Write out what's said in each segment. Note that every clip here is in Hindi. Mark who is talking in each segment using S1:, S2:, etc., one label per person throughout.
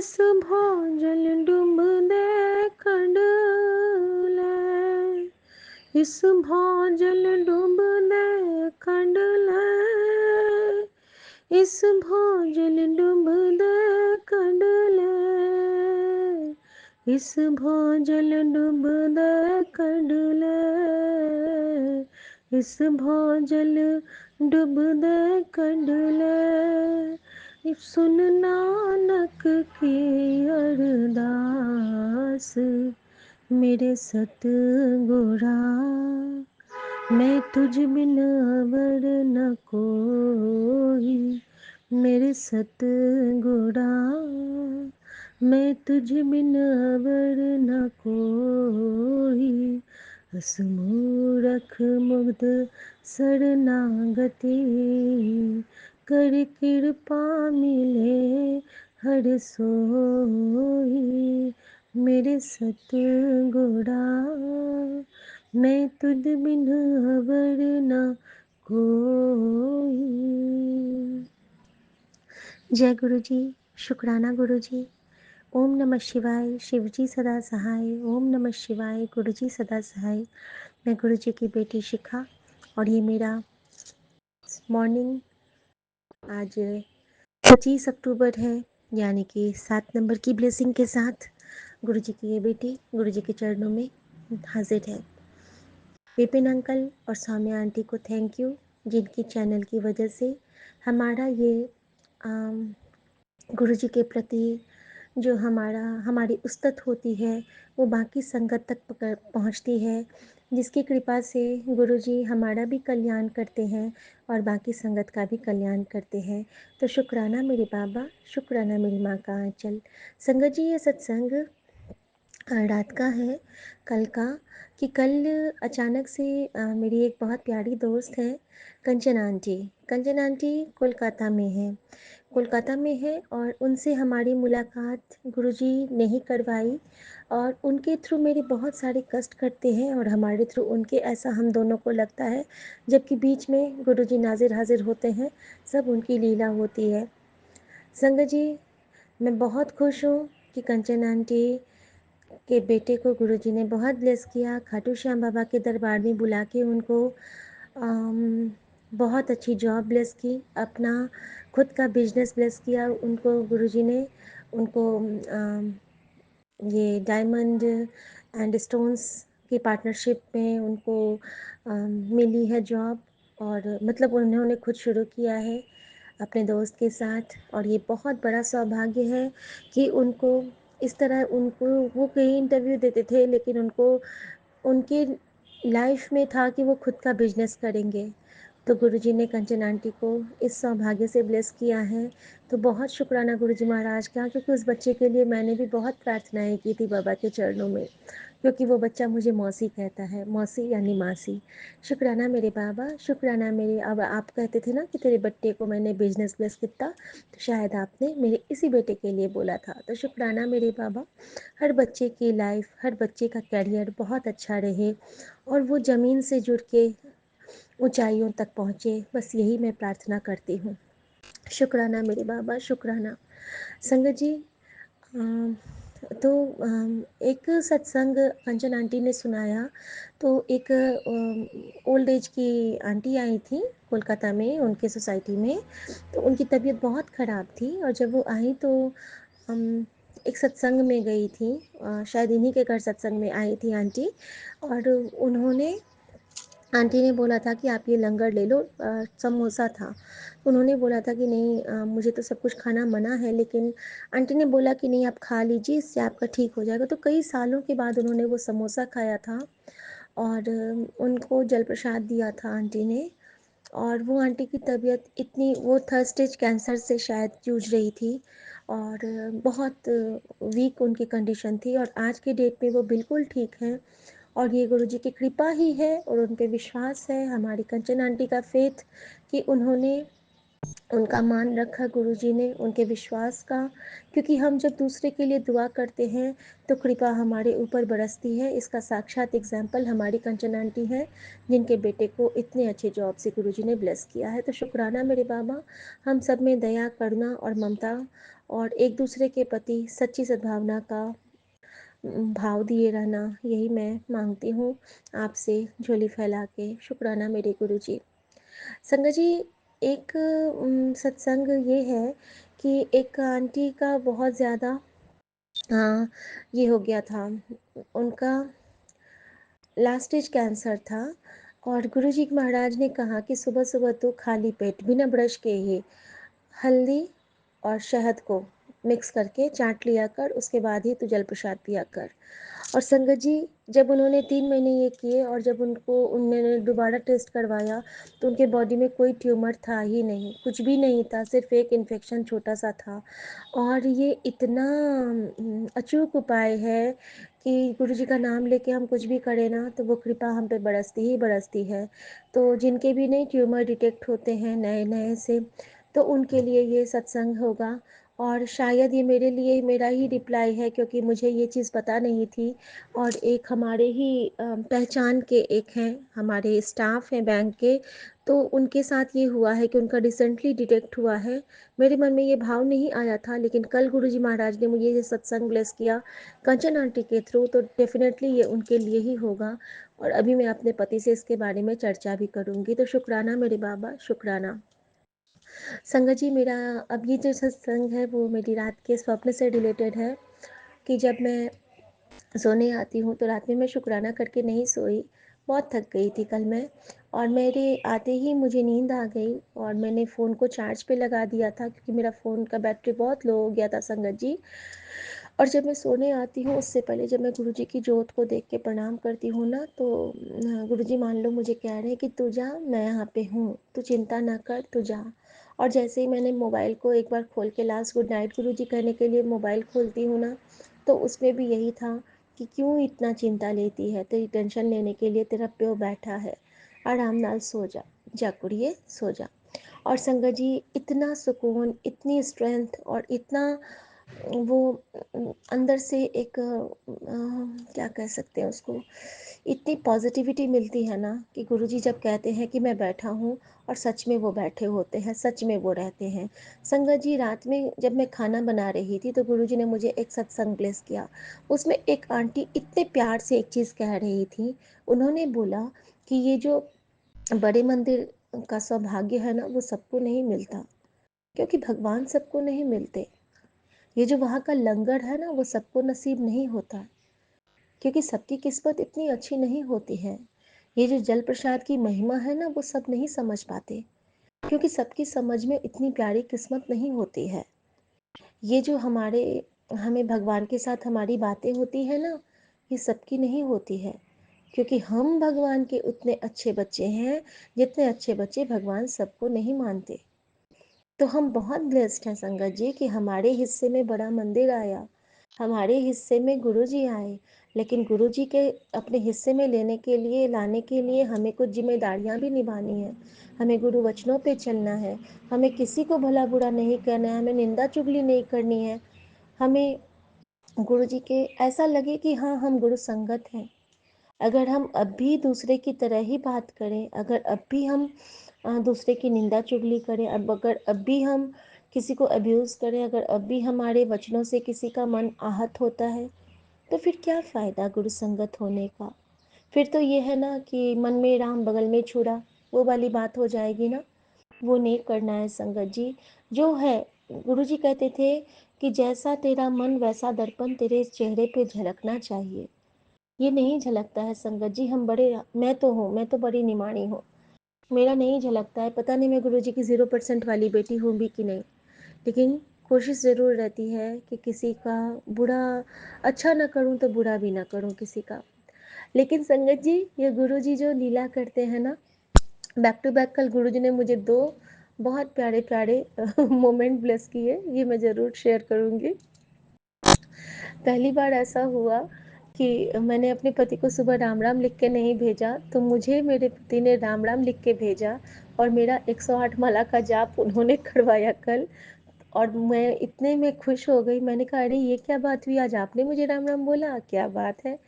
S1: इस भोजल डुब दे खंडले, इस भोजल डुब दे खंडले, इस भोजल डुब दे खंडले, इस भोजल डुब दे खंडले, इस भोजल डुब दे खंडले। सुन नानक की अरदास, मेरे सतगुरा, मैं तुझ बिन अवर न कोई, मेरे सतगुरा, मैं तुझ बिन अवर न कोई। असमूरख मुग्ध शरणागति, कर कृपा मिले हर सोई, मेरे सतगुरा, मैं तुझ बिन अवर न कोई। जय गुरु जी, शुक्राना गुरु जी। ओम नमः शिवाय, शिव जी सदा सहाय। ओम नमः शिवाय, गुरु जी सदा सहाय। मैं गुरु जी की बेटी शिखा, और ये मेरा मॉर्निंग आज 25 अक्टूबर है, यानी कि 7 नंबर की ब्लेसिंग के साथ गुरु जी की ये बेटी गुरु जी के चरणों में हाजिर है। विपिन अंकल और सौम्या आंटी को थैंक यू, जिनकी चैनल की वजह से हमारा ये गुरु जी के प्रति जो हमारी उस्तत होती है वो बाकी संगत तक पहुंचती है, जिसकी कृपा से गुरु जी हमारा भी कल्याण करते हैं और बाकी संगत का भी कल्याण करते हैं। तो शुक्राना मेरे बाबा, शुक्राना मेरी माँ का आंचल। संगत जी, ये सत्संग रात का है, कल का, कि कल अचानक से मेरी एक बहुत प्यारी दोस्त है कंचन आंटी। कंचन आंटी कोलकाता में है और उनसे हमारी मुलाकात गुरुजी ने ही करवाई, और उनके थ्रू मेरे बहुत सारे कष्ट कटते हैं और हमारे थ्रू उनके, ऐसा हम दोनों को लगता है, जबकि बीच में गुरुजी नाजिर हाजिर होते हैं, सब उनकी लीला होती है। संगत जी, मैं बहुत खुश हूँ कि कंचन आंटी के बेटे को गुरुजी ने बहुत ब्लेस किया। खाटू श्याम बाबा के दरबार में बुला के उनको बहुत अच्छी जॉब ब्लेस की, अपना खुद का बिजनेस ब्लेस किया उनको गुरुजी ने। उनको ये डायमंड एंड स्टोन्स की पार्टनरशिप में उनको मिली है जॉब, और मतलब उन्होंने खुद शुरू किया है अपने दोस्त के साथ, और ये बहुत बड़ा सौभाग्य है कि उनको इस तरह, उनको वो कई इंटरव्यू देते थे लेकिन उनको उनके लाइफ में था कि वो खुद का बिजनेस करेंगे, तो गुरुजी ने कंचन आंटी को इस सौभाग्य से ब्लेस किया है। तो बहुत शुक्राना गुरुजी महाराज का, क्योंकि उस बच्चे के लिए मैंने भी बहुत प्रार्थनाएं की थी बाबा के चरणों में, क्योंकि वो बच्चा मुझे मौसी कहता है, मौसी यानी मासी। शुक्राना मेरे बाबा, शुक्राना मेरे। अब आप कहते थे ना कि तेरे बेटे को मैंने बिजनेस ब्लेस किया, तो शायद आपने मेरे इसी बेटे के लिए बोला था। तो शुक्राना मेरे बाबा, हर बच्चे की लाइफ, हर बच्चे का कैरियर बहुत अच्छा रहे और वो ज़मीन से जुड़ के ऊंचाइयों तक पहुँचे, बस यही मैं प्रार्थना करती हूँ। शुक्राना मेरे बाबा, शुक्राना। संगत जी, तो एक सत्संग कंचन आंटी ने सुनाया, तो एक ओल्ड एज की आंटी आई थी कोलकाता में, उनके सोसाइटी में, तो उनकी तबीयत बहुत ख़राब थी, और जब वो आई तो एक सत्संग में गई थी, शायद इन्हीं के घर सत्संग में आई थी आंटी, और आंटी ने बोला था कि आप ये लंगर ले लो, समोसा था। उन्होंने बोला था कि नहीं, मुझे तो सब कुछ खाना मना है, लेकिन आंटी ने बोला कि नहीं, आप खा लीजिए, इससे आपका ठीक हो जाएगा। तो कई सालों के बाद उन्होंने वो समोसा खाया था, और उनको जल प्रसाद दिया था आंटी ने, और वो आंटी की तबीयत इतनी, वो थर्ड स्टेज कैंसर से शायद जूझ रही थी, और बहुत वीक उनकी कंडीशन थी, और आज के डेट में वो बिल्कुल ठीक हैं, और ये गुरुजी की कृपा ही है और उन पे विश्वास है, हमारी कंचन आंटी का फेथ, कि उन्होंने उनका मान रखा गुरुजी ने, उनके विश्वास का, क्योंकि हम जब दूसरे के लिए दुआ करते हैं तो कृपा हमारे ऊपर बरसती है। इसका साक्षात एग्जाम्पल हमारी कंचन आंटी हैं, जिनके बेटे को इतने अच्छे जॉब से गुरुजी ने ब्लेस किया है। तो शुक्राना मेरे बाबा, हम सब में दया, करुणा और ममता और एक दूसरे के प्रति सच्ची सद्भावना का भाव दिए रहना, यही मैं मांगती हूँ आपसे झोली फैला के। शुक्राना मेरे गुरुजी। संगत जी, एक सत्संग ये है कि एक आंटी का बहुत ज़्यादा ये हो गया था, उनका लास्ट स्टेज कैंसर था। और गुरुजी महाराज ने कहा कि सुबह सुबह तो खाली पेट बिना ब्रश के ही हल्दी और शहद को मिक्स करके चाट लिया कर, उसके बाद ही तू जल प्रसाद पिया कर। और संगत जी, जब उन्होंने 3 महीने ये किए और जब उन्होंने दोबारा टेस्ट करवाया तो उनके बॉडी में कोई ट्यूमर था ही नहीं, कुछ भी नहीं था, सिर्फ एक इन्फेक्शन छोटा सा था। और ये इतना अचूक उपाय है कि गुरु जी का नाम लेके हम कुछ भी करें ना तो वो कृपा हम पे बरसती ही बरसती है। तो जिनके भी नहीं ट्यूमर डिटेक्ट होते हैं नए नए से, तो उनके लिए ये सत्संग होगा। और शायद ये मेरे लिए मेरा ही रिप्लाई है, क्योंकि मुझे ये चीज़ पता नहीं थी। और एक हमारे ही पहचान के एक हैं, हमारे स्टाफ हैं बैंक के, तो उनके साथ ये हुआ है कि उनका रिसेंटली डिटेक्ट हुआ है। मेरे मन में ये भाव नहीं आया था, लेकिन कल गुरुजी महाराज ने मुझे ये सत्संग ब्लेस किया कंचन आंटी के थ्रू, तो डेफिनेटली ये उनके लिए ही होगा। और अभी मैं अपने पति से इसके बारे में चर्चा भी करूँगी। तो शुक्राना मेरे बाबा, शुक्राना। संगत जी, मेरा अब ये जो सत्संग है वो मेरी रात के स्वप्न से रिलेटेड है कि जब मैं सोने आती हूँ तो रात में मैं शुक्राना करके नहीं सोई, बहुत थक गई थी कल मैं। और मेरे आते ही मुझे नींद आ गई और मैंने फ़ोन को चार्ज पे लगा दिया था, क्योंकि मेरा फ़ोन का बैटरी बहुत लो हो गया था संगत जी। और जब मैं सोने आती हूँ उससे पहले जब मैं गुरुजी की जोत को देख के प्रणाम करती हूँ ना, तो गुरुजी मान लो मुझे कह रहे हैं कि तू जा, मैं यहाँ पे हूँ, तू चिंता ना कर, तू जा। और जैसे ही मैंने मोबाइल को एक बार खोल के लास्ट गुड नाइट गुरुजी कहने के लिए मोबाइल खोलती हूँ ना, तो उसमें भी यही था कि क्यों इतना चिंता लेती है, तेरी टेंशन लेने के लिए तेरा प्यो बैठा है, आराम नाल सो जा, जा कुड़िए सो जा। और संगत जी, इतना सुकून, इतनी स्ट्रेंथ और इतना वो अंदर से एक क्या कह सकते हैं उसको, इतनी पॉजिटिविटी मिलती है ना कि गुरुजी जब कहते हैं कि मैं बैठा हूँ, और सच में वो बैठे होते हैं, सच में वो रहते हैं। संगत जी, रात में जब मैं खाना बना रही थी तो गुरुजी ने मुझे एक सत्संग ब्लेस किया। उसमें एक आंटी इतने प्यार से एक चीज़ कह रही थी। उन्होंने बोला कि ये जो बड़े मंदिर का सौभाग्य है ना वो सबको नहीं मिलता, क्योंकि भगवान सबको नहीं मिलते। ये जो वहाँ का लंगर है ना वो सबको नसीब नहीं होता, क्योंकि सबकी किस्मत इतनी अच्छी नहीं होती है। ये जो जल प्रसाद की महिमा है ना वो सब नहीं समझ पाते, क्योंकि सबकी समझ में इतनी प्यारी किस्मत नहीं होती है। ये जो हमें भगवान के साथ हमारी बातें होती है ना, ये सबकी नहीं होती है, क्योंकि हम भगवान के उतने अच्छे बच्चे हैं जितने अच्छे बच्चे भगवान सबको नहीं मानते। तो हम बहुत ब्लेस्ड हैं संगत जी कि हमारे हिस्से में बड़ा मंदिर आया, हमारे हिस्से में गुरुजी आए। लेकिन गुरुजी के अपने हिस्से में लाने के लिए हमें कुछ जिम्मेदारियां भी निभानी है। हमें गुरु वचनों पे चलना है, हमें किसी को भला बुरा नहीं करना है, हमें निंदा चुगली नहीं करनी है। हमें गुरुजी के ऐसा लगे कि हाँ, हम गुरु संगत हैं। अगर हम अब भी दूसरे की तरह ही बात करें, अगर अब भी हम दूसरे की निंदा चुगली करें, अगर अब भी हम किसी को अब्यूज़ करें, अगर अब भी हमारे वचनों से किसी का मन आहत होता है, तो फिर क्या फ़ायदा गुरु संगत होने का। फिर तो ये है ना कि मन में राम बगल में छुरा, वो वाली बात हो जाएगी ना। वो नहीं करना है संगत जी। जो है, गुरु जी कहते थे कि जैसा तेरा मन वैसा दर्पण तेरे चेहरे पे झलकना चाहिए। ये नहीं झलकता है संगत जी। मैं तो बड़ी निमाणी हूँ, मेरा नहीं झलकता है। पता नहीं मैं गुरुजी की 0% वाली बेटी हूँ भी कि नहीं, लेकिन कोशिश ज़रूर रहती है कि किसी का बुरा अच्छा ना करूँ तो बुरा भी ना करूँ किसी का। लेकिन संगत जी, ये गुरुजी जो लीला करते हैं ना, बैक टू बैक कल गुरुजी ने मुझे 2 बहुत प्यारे प्यारे मोमेंट ब्लेस किए, ये मैं ज़रूर शेयर करूँगी। पहली बार ऐसा हुआ कि मैंने अपने पति को सुबह राम-राम लिख के नहीं भेजा, तो मुझे मेरे पति ने राम-राम लिख के भेजा और मेरा 108 माला का जाप उन्होंने करवाया कल। और मैं इतने में खुश हो गई, मैंने कहा अरे ये क्या बात हुई, आज आपने मुझे राम-राम बोला, क्या बात है?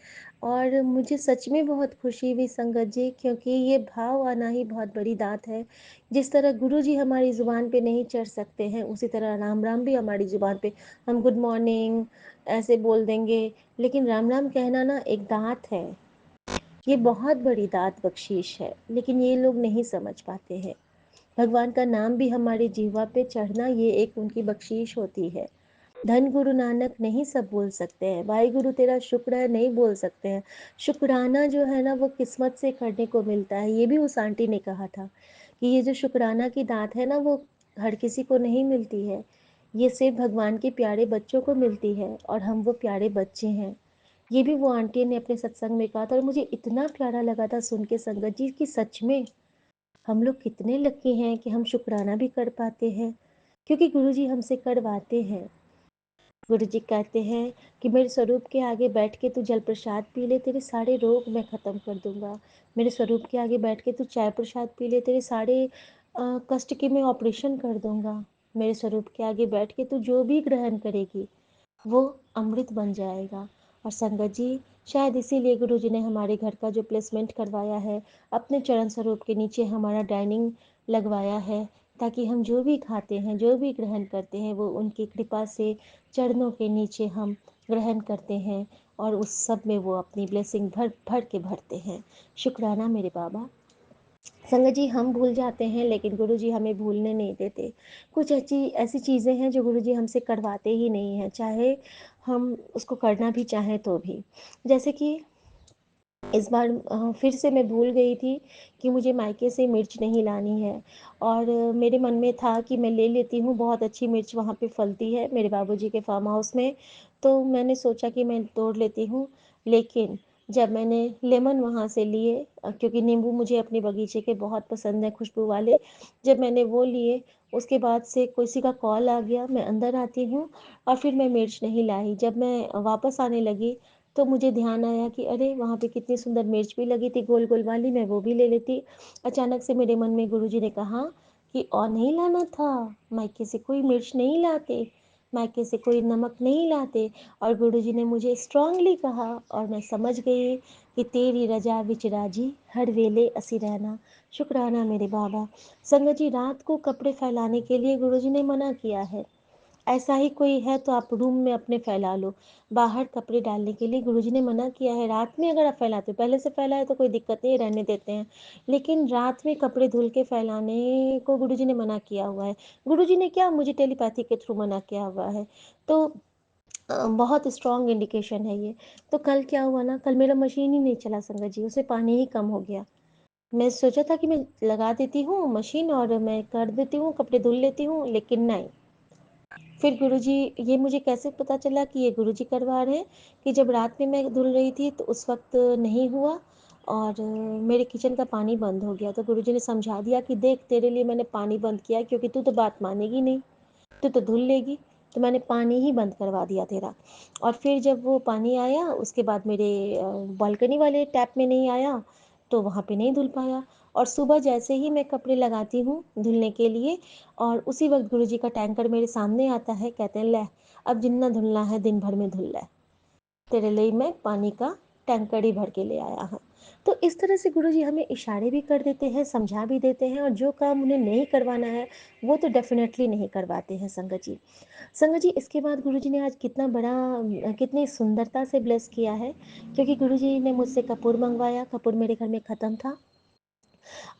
S1: और मुझे सच में बहुत खुशी हुई संगत जी, क्योंकि ये भाव आना ही बहुत बड़ी दात है। जिस तरह गुरुजी हमारी ज़ुबान पे नहीं चढ़ सकते हैं, उसी तरह राम-राम भी हमारी ज़ुबान पे हम गुड मॉर्निंग ऐसे बोल देंगे, लेकिन राम-राम कहना ना एक दात है। ये बहुत बड़ी दात बख्शीश है, लेकिन ये लोग नहीं समझ पाते हैं। भगवान का नाम भी हमारी जिह्वा पे चढ़ना ये एक उनकी बख्शीश होती है। धन गुरु नानक नहीं सब बोल सकते हैं, वाहे गुरु तेरा शुक्र है नहीं बोल सकते हैं। शुक्राना जो है ना वो किस्मत से करने को मिलता है। ये भी उस आंटी ने कहा था कि ये जो शुक्राना की दात है ना वो हर किसी को नहीं मिलती है। ये सिर्फ भगवान के प्यारे बच्चों को मिलती है और हम वो प्यारे बच्चे हैं। ये भी वो आंटी ने अपने सत्संग में कहा था और मुझे इतना प्यारा लगा था सुन के संगत जी कि सच में हम लोग कितने लकी हैं कि हम शुक्राना भी कर पाते हैं, क्योंकि गुरुजी हमसे करवाते हैं। गुरुजी कहते हैं कि मेरे स्वरूप के आगे बैठ के तू जल प्रसाद पी ले, तेरे सारे रोग मैं ख़त्म कर दूंगा। मेरे स्वरूप के आगे बैठ के तू चाय प्रसाद पी ले, तेरे सारे कष्ट के मैं ऑपरेशन कर दूंगा। मेरे स्वरूप के आगे बैठ के तू जो भी ग्रहण करेगी वो अमृत बन जाएगा। और संगत जी, शायद इसीलिए गुरु जी ने हमारे घर का जो प्लेसमेंट करवाया है, अपने चरण स्वरूप के नीचे हमारा डाइनिंग लगवाया है, ताकि हम जो भी खाते हैं, जो भी ग्रहण करते हैं, वो उनकी कृपा से चरणों के नीचे हम ग्रहण करते हैं और उस सब में वो अपनी ब्लेसिंग भर भर के भरते हैं। शुक्राना मेरे बाबा। संगत जी, हम भूल जाते हैं लेकिन गुरुजी हमें भूलने नहीं देते। कुछ ऐसी ऐसी चीज़ें हैं जो गुरुजी हमसे करवाते ही नहीं हैं, चाहे हम उसको करना भी चाहें तो भी। जैसे कि इस बार फिर से मैं भूल गई थी कि मुझे मायके से मिर्च नहीं लानी है और मेरे मन में था कि मैं ले लेती हूँ, बहुत अच्छी मिर्च वहाँ पे फलती है मेरे बाबूजी के फार्म हाउस में, तो मैंने सोचा कि मैं तोड़ लेती हूँ। लेकिन जब मैंने लेमन वहाँ से लिए, क्योंकि नींबू मुझे अपने बगीचे के बहुत पसंद है खुशबू वाले, जब मैंने वो लिए उसके बाद से किसी का कॉल आ गया, मैं अंदर आती हूँ और फिर मैं मिर्च नहीं लाई। जब मैं वापस आने लगी तो मुझे ध्यान आया कि अरे वहाँ पे कितनी सुंदर मिर्च भी लगी थी गोल गोल वाली, मैं वो भी ले लेती। अचानक से मेरे मन में गुरुजी ने कहा कि और नहीं लाना था, मायके से कोई मिर्च नहीं लाते, मायके से कोई नमक नहीं लाते। और गुरुजी ने मुझे स्ट्रांगली कहा और मैं समझ गई कि तेरी रजा विच राजी हर वेले असी रहना। शुक्राना मेरे बाबा। संगत जी, रात को कपड़े फैलाने के लिए गुरुजी ने मना किया है। ऐसा ही कोई है तो आप रूम में अपने फैला लो। बाहर कपड़े डालने के लिए गुरुजी ने मना किया है। रात में अगर आप फैलाते हो, पहले से फैला है तो कोई दिक्कत नहीं, रहने देते हैं। लेकिन रात में कपड़े धुल के फैलाने को गुरुजी ने मना किया हुआ है। गुरुजी ने क्या, मुझे टेलीपैथी के थ्रू मना किया हुआ है। तो बहुत स्ट्रॉन्ग इंडिकेशन है ये। तो कल क्या हुआ ना, कल मेरा मशीन ही नहीं चला संगत जी, उससे पानी ही कम हो गया। मैं सोचा था कि मैं लगा देती हूँ मशीन और मैं कर देती हूँ, कपड़े धुल लेती हूँ, लेकिन नहीं। फिर गुरुजी, ये मुझे कैसे पता चला कि ये गुरुजी करवा रहे हैं, कि जब रात में मैं धुल रही थी तो उस वक्त नहीं हुआ और मेरे किचन का पानी बंद हो गया। तो गुरुजी ने समझा दिया कि देख, तेरे लिए मैंने पानी बंद किया है, क्योंकि तू तो बात मानेगी नहीं, तू तो धुल लेगी, तो मैंने पानी ही बंद करवा दिया तेरा। और फिर जब वो पानी आया उसके बाद मेरे बालकनी वाले टैप में नहीं आया, तो वहाँ पे नहीं धुल पाया। और सुबह जैसे ही मैं कपड़े लगाती हूँ धुलने के लिए और उसी वक्त गुरुजी का टैंकर मेरे सामने आता है, कहते हैं ले अब जितना धुलना है दिन भर में धुल ले, तेरे लिए मैं पानी का टैंकर ही भर के ले आया हूँ। तो इस तरह से गुरुजी हमें इशारे भी कर देते हैं, समझा भी देते हैं और जो काम उन्हें नहीं करवाना है वो तो डेफिनेटली नहीं करवाते हैं संगत जी। संगत जी, इसके बाद गुरुजी ने आज कितना बड़ा कितनी सुंदरता से ब्लेस किया है, क्योंकि गुरुजी ने मुझसे कपूर मंगवाया, कपूर मेरे घर में ख़त्म था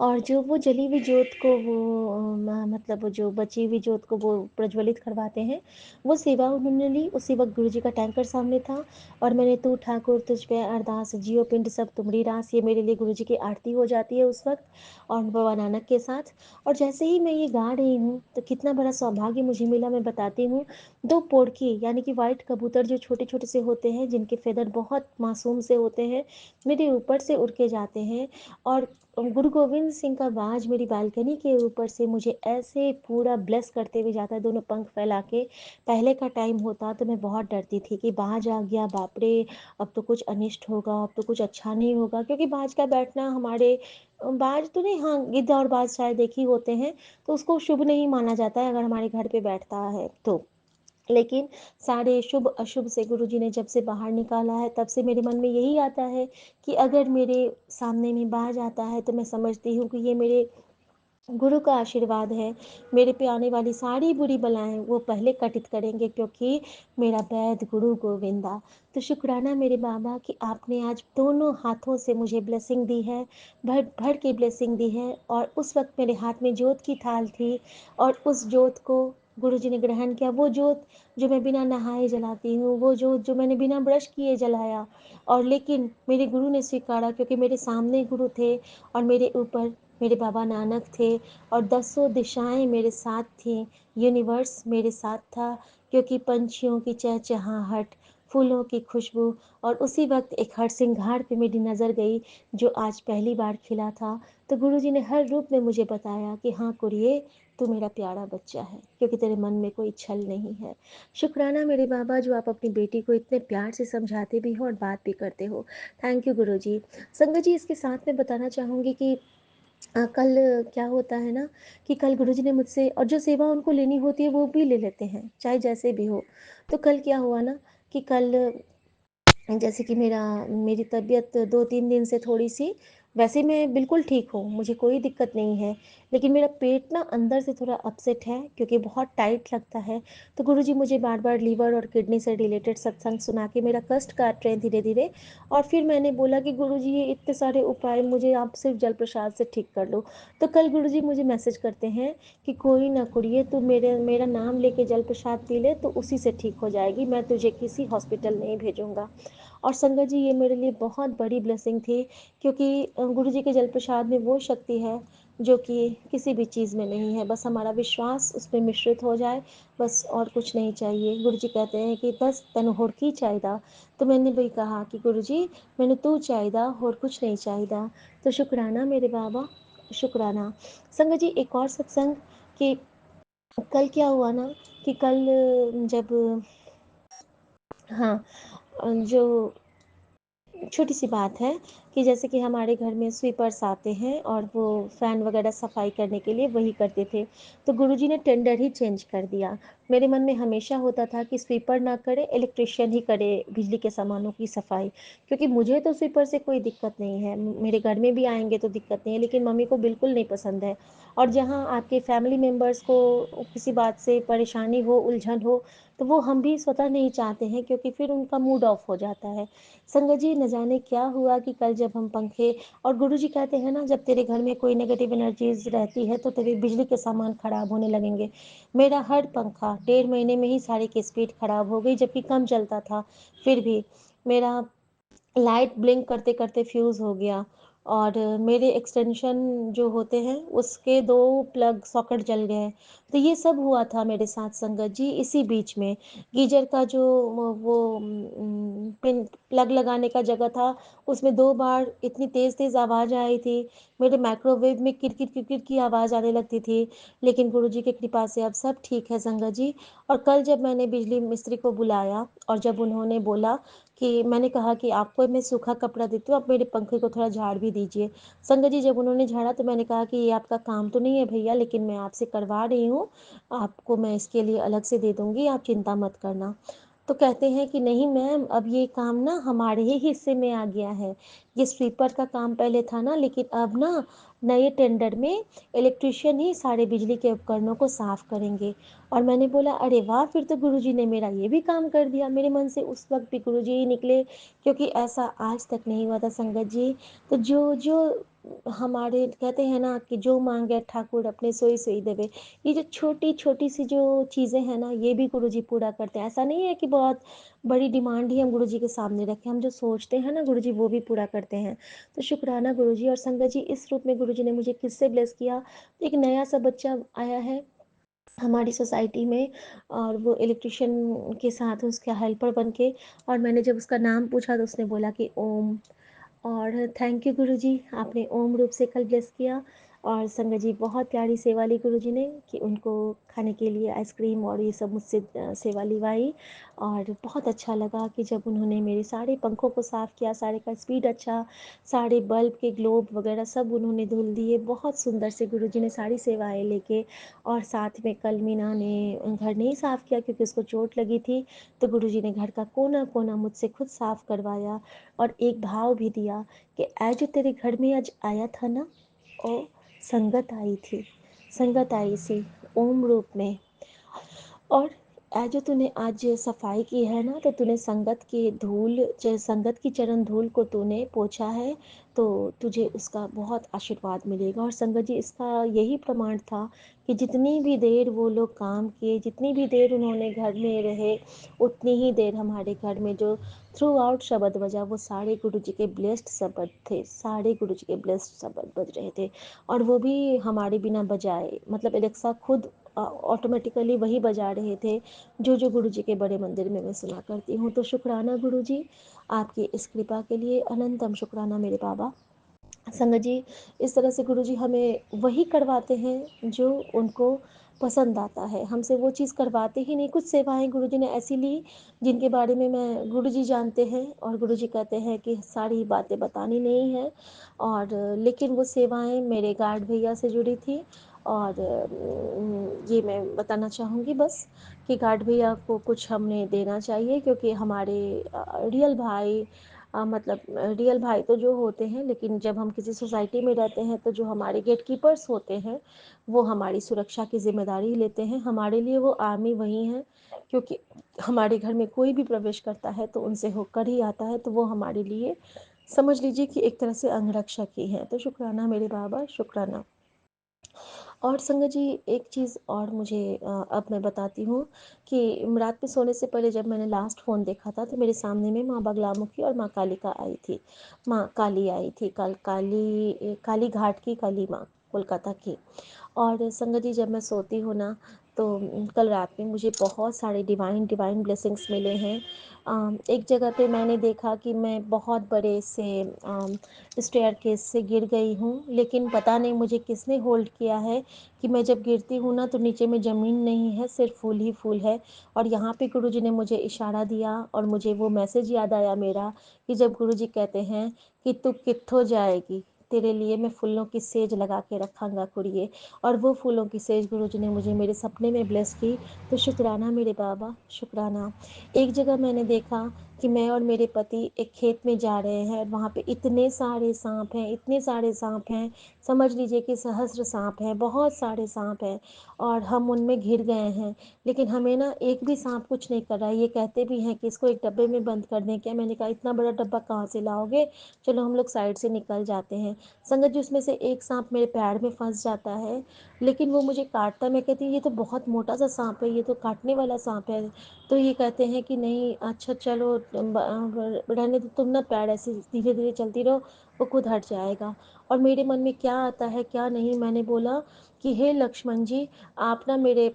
S1: और जो वो जली हुई जोत को वो मतलब वो जो बची हुई जोत को वो प्रज्वलित करवाते हैं, वो सेवा उन्होंने ली। उसी वक्त गुरुजी का टैंकर सामने था और मैंने तू ठाकुर तुझ पे अरदास जियो पिंड सब तुमरी रास, ये मेरे लिए गुरुजी की आरती हो जाती है उस वक्त और बाबा नानक के साथ। और जैसे ही मैं ये गा रही हूँ तो कितना बड़ा सौभाग्य मुझे मिला, मैं बताती हूँ। दो पोड़की यानी कि वाइट कबूतर जो छोटे छोटे से होते हैं, जिनके फेदर बहुत मासूम से होते हैं, मेरे ऊपर से उड़ के जाते हैं और गुरु गोविंद सिंह का बाज मेरी बालकनी के ऊपर से मुझे ऐसे पूरा ब्लेस करते हुए जाता है, दोनों पंख फैला के। पहले का टाइम होता तो मैं बहुत डरती थी कि बाज आ गया, बाप रे! अब तो कुछ अनिष्ट होगा, अब तो कुछ अच्छा नहीं होगा, क्योंकि बाज का बैठना हमारे बाज तो नहीं, हाँ, गिद्ध और बाज शायद एक ही होते हैं, तो उसको शुभ नहीं माना जाता है अगर हमारे घर पे बैठता है तो। लेकिन सारे शुभ अशुभ से गुरुजी ने जब से बाहर निकाला है, तब से मेरे मन में यही आता है कि अगर मेरे सामने में बाज आता है तो मैं समझती हूँ कि ये मेरे गुरु का आशीर्वाद है। मेरे पे आने वाली सारी बुरी बलाएँ वो पहले कटित करेंगे, क्योंकि मेरा वैद्य गुरु गोविंदा। तो शुक्राना मेरे बाबा कि आपने आज दोनों हाथों से मुझे ब्लेसिंग दी है, भर-भर के ब्लेसिंग दी है। और उस वक़्त मेरे हाथ में जोत की थाल थी और उस जोत को गुरुजी ने ग्रहण किया। वो जोत जो मैं बिना नहाए जलाती हूँ, वो जोत जो मैंने बिना ब्रश किए जलाया, और लेकिन मेरे गुरु ने स्वीकारा, क्योंकि मेरे सामने गुरु थे और मेरे ऊपर मेरे बाबा नानक थे और दसों दिशाएं मेरे साथ थीं। यूनिवर्स मेरे साथ था, क्योंकि पंछियों की चहचहाहट, फूलों की खुशबू, और उसी वक्त एक हरसिंगार पे मेरी नज़र गई जो आज पहली बार खिला था। तो गुरुजी ने हर रूप में मुझे बताया कि हाँ कुड़िए, तू मेरा प्यारा बच्चा है, क्योंकि तेरे मन में कोई छल नहीं है। शुक्राना मेरे बाबा जो आप अपनी बेटी को इतने प्यार से समझाते भी हो और बात भी करते हो। थैंक यू गुरुजी। संगत जी, इसके साथ में बताना चाहूँगी कि कल क्या होता है ना कि कल गुरुजी ने मुझसे, और जो सेवा उनको लेनी होती है वो भी ले लेते हैं, चाहे जैसे भी हो। तो कल क्या हुआ ना कि कल जैसे कि मेरी तबीयत 2-3 दिन से थोड़ी-सी, वैसे मैं बिल्कुल ठीक हूँ, मुझे कोई दिक्कत नहीं है, लेकिन मेरा पेट ना अंदर से थोड़ा अपसेट है, क्योंकि बहुत टाइट लगता है। तो गुरुजी मुझे बार-बार लीवर और किडनी से रिलेटेड सत्संग सुना के मेरा कष्ट काट रहे हैं धीरे-धीरे। और फिर मैंने बोला कि गुरुजी ये इतने सारे उपाय, मुझे आप सिर्फ़ जल प्रसाद से ठीक कर लो। तो कल गुरुजी मुझे मैसेज करते हैं कि कोई ना कुड़िए, तू मेरा नाम लेके जल प्रसाद पी ले, तो उसी से ठीक हो जाएगी, मैं तुझे किसी हॉस्पिटल नहीं भेजूँगा। और संगत जी, ये मेरे लिए बहुत बड़ी ब्लेसिंग थी, क्योंकि गुरु जी के जल प्रसाद में वो शक्ति है जो कि किसी भी चीज़ में नहीं है। बस हमारा विश्वास उसमें मिश्रित हो जाए, बस और कुछ नहीं चाहिए। गुरु जी कहते हैं कि बस तन होरकी चाहिदा। तो मैंने भी कहा कि गुरु जी, मैंने तू चाहिदा, और कुछ नहीं चाहिदा। तो शुक्राना मेरे बाबा, शुक्राना। संगत जी, एक और सत्संग कि कल क्या हुआ ना कि कल जब, हाँ, जो छोटी-सी बात है कि जैसे कि हमारे घर में स्वीपर्स आते हैं और वो फ़ैन वगैरह सफाई करने के लिए वही करते थे। तो गुरुजी ने टेंडर ही चेंज कर दिया। मेरे मन में हमेशा होता था कि स्वीपर ना करे, इलेक्ट्रीशियन ही करे बिजली के सामानों की सफाई। क्योंकि मुझे तो स्वीपर से कोई दिक्कत नहीं है, मेरे घर में भी आएँगे तो दिक्कत नहीं है, लेकिन मम्मी को बिल्कुल नहीं पसंद है। और जहाँ आपके फैमिली मेंबर्स को किसी बात से परेशानी हो, उलझन हो, तो वो हम भी स्वतः नहीं चाहते हैं, क्योंकि फिर उनका मूड ऑफ हो जाता है। संगत जी, न जाने क्या हुआ कि कल जब हम पंखे, और गुरुजी कहते हैं ना, जब तेरे घर में कोई नेगेटिव एनर्जीज रहती है तो तेरे बिजली के सामान खराब होने लगेंगे। मेरा हर पंखा 1.5 महीने में ही सारी की स्पीड खराब हो गई, जबकि कम चलता था। फिर भी मेरा लाइट ब्लिंक करते-करते फ्यूज़ हो गया, और मेरे एक्सटेंशन जो होते हैं उसके 2 प्लग सॉकेट जल गए। तो ये सब हुआ था मेरे साथ संगत जी, इसी बीच में। गीज़र का जो पिन प्लग लगाने का जगह था, उसमें 2 बार इतनी तेज़-तेज़ आवाज़ आई थी। मेरे माइक्रोवेव में किर-किर, किर-किर की आवाज़ आने लगती थी। लेकिन गुरुजी की कृपा से अब सब ठीक है संगत जी। और कल जब मैंने बिजली मिस्त्री को बुलाया और जब उन्होंने बोला कि, मैंने कहा कि आपको मैं सूखा कपड़ा देती हूँ, आप मेरे पंखे को थोड़ा झाड़ भी दीजिए। संगत जी, जब उन्होंने झाड़ा तो मैंने कहा कि ये आपका काम तो नहीं है भैया, लेकिन मैं आपसे करवा रही हूँ, आपको मैं इसके लिए अलग से दे दूँगी, आप चिंता मत करना। तो कहते हैं कि नहीं मैम, अब ये काम ना हमारे ही हिस्से में आ गया है। ये स्वीपर का काम पहले था ना, लेकिन अब ना नए टेंडर में इलेक्ट्रीशियन ही सारे बिजली के उपकरणों को साफ करेंगे। और मैंने बोला अरे वाह! फिर तो गुरुजी ने मेरा ये भी काम कर दिया। मेरे मन से उस वक़्त भी गुरुजी ही निकले, क्योंकि ऐसा आज तक नहीं हुआ था संगत जी। तो जो हमारे कहते हैं ना कि जो माँगे ठाकुर अपने सोई सोई देवे। ये जो छोटी-छोटी सी जो चीज़ें हैं ना, ये भी गुरुजी पूरा करते हैं। ऐसा नहीं है कि बहुत बड़ी डिमांड ही हम गुरुजी के सामने रखें, हम जो सोचते हैं ना गुरुजी वो भी पूरा करते हैं। तो शुक्राना गुरुजी। और संगत जी, इस रूप में गुरुजी ने मुझे किससे ब्लेस किया, एक नया सा बच्चा आया है हमारी सोसाइटी में, और वो इलेक्ट्रिशियन के साथ उसका हेल्पर बन के, और मैंने जब उसका नाम पूछा तो उसने बोला कि ओम। और थैंक यू गुरुजी, आपने ओम रूप से कल ब्लेस किया। और संगत जी बहुत प्यारी सेवा ली गुरुजी ने कि उनको खाने के लिए आइसक्रीम और ये सब मुझसे सेवा लिवाई। और बहुत अच्छा लगा कि जब उन्होंने मेरे सारे पंखों को साफ़ किया, सारे का स्पीड अच्छा, सारे बल्ब के ग्लोब वगैरह सब उन्होंने धुल दिए। बहुत सुंदर से गुरुजी ने सारी सेवाएं लेके। और साथ में कल मीना ने घर नहीं साफ़ किया क्योंकि उसको चोट लगी थी, तो गुरुजी ने घर का कोना कोना मुझसे खुद साफ़ करवाया। और एक भाव भी दिया कि ऐ जो तेरे घर में आज आया था ना, ओ संगत आई थी, संगत आई सी ओम रूप में। और आज जो तूने आज सफाई की है ना, तो तूने संगत की धूल, संगत की चरण धूल को तूने पोछा है, तो तुझे उसका बहुत आशीर्वाद मिलेगा। और संगत जी इसका यही प्रमाण था कि जितनी भी देर वो लोग काम किए, जितनी भी देर उन्होंने घर में रहे, उतनी ही देर हमारे घर में जो थ्रू आउट शब्द बजा, वो सारे गुरु जी के ब्लेस्ड शब्द थे, सारे गुरु जी के ब्लेस्ड शब्द बज रहे थे। और वो भी हमारे बिना बजाए, मतलब एलेक्सा खुद ऑटोमेटिकली वही बजा रहे थे जो गुरु जी के बड़े मंदिर में मैं सुना करती हूँ। तो शुक्राना गुरु जी, आपकी इस कृपा के लिए अनंतम शुक्राना मेरे बाबा। संगत जी इस तरह से गुरुजी हमें वही करवाते हैं जो उनको पसंद आता है, हमसे वो चीज़ करवाते ही नहीं। कुछ सेवाएं गुरुजी ने ऐसी ली जिनके बारे में मैं, गुरुजी जानते हैं और गुरुजी कहते हैं कि सारी बातें बतानी नहीं है। और लेकिन वो सेवाएं मेरे गार्ड भैया से जुड़ी थी। और ये मैं बताना चाहूँगी बस कि गार्ड भैया को कुछ हमने देना चाहिए, क्योंकि हमारे रियल भाई, मतलब रियल भाई तो जो होते हैं, लेकिन जब हम किसी सोसाइटी में रहते हैं तो जो हमारे गेट कीपर्स होते हैं वो हमारी सुरक्षा की जिम्मेदारी लेते हैं। हमारे लिए वो आर्मी वही है, क्योंकि हमारे घर में कोई भी प्रवेश करता है तो उनसे होकर ही आता है, तो वो हमारे लिए समझ लीजिए कि एक तरह से अंगरक्षक ही हैं। तो शुक्राना मेरे बाबा, शुक्राना। और संगत जी एक चीज़ और मुझे अब मैं बताती हूँ कि रात में सोने से पहले जब मैंने लास्ट फ़ोन देखा था, तो मेरे सामने में माँ बगलामुखी और माँ कालिका आई थी, माँ काली आई थी, काली घाट की काली माँ, कोलकाता की। और संगत जी जब मैं सोती हूँ ना, तो कल रात में मुझे बहुत सारे डिवाइन डिवाइन ब्लेसिंग्स मिले हैं। एक जगह पे मैंने देखा कि मैं बहुत बड़े से स्टेयरकेस से गिर गई हूँ, लेकिन पता नहीं मुझे किसने होल्ड किया है कि मैं जब गिरती हूँ ना, तो नीचे में ज़मीन नहीं है, सिर्फ फूल ही फूल है। और यहाँ पे गुरुजी ने मुझे इशारा दिया और मुझे वो मैसेज याद आया मेरा, कि जब गुरुजी कहते हैं कि तू कित्थों जाएगी, तेरे लिए मैं फूलों की सेज लगा के रखांगा कुड़िए। और वो फूलों की सेज गुरुजी ने मुझे मेरे सपने में ब्लेस की। तो शुक्राना मेरे बाबा, शुक्राना। एक जगह मैंने देखा कि मैं और मेरे पति एक खेत में जा रहे हैं, और वहाँ पे इतने सारे सांप हैं, इतने सारे सांप हैं, समझ लीजिए कि सहस्र सांप हैं, बहुत सारे सांप हैं। और हम उनमें घिर गए हैं, लेकिन हमें ना एक भी सांप कुछ नहीं कर रहा है। ये कहते भी हैं कि इसको एक डब्बे में बंद कर दें क्या? मैंने कहा इतना बड़ा डब्बा कहाँ से लाओगे, चलो हम लोग साइड से निकल जाते हैं। संगत जी उसमें से एक सांप मेरे पैर में फंस जाता है, लेकिन वो मुझे काटता है। मैं कहती हूँ ये तो बहुत मोटा सा सांप है, ये तो काटने वाला सांप है। तो ये कहते हैं कि नहीं, अच्छा चलो रहने दो, तुम ना पैर ऐसे धीरे धीरे चलती रहो, वो खुद हट जाएगा। और मेरे मन में क्या आता है क्या नहीं, मैंने बोला कि हे लक्ष्मण जी, आप ना मेरे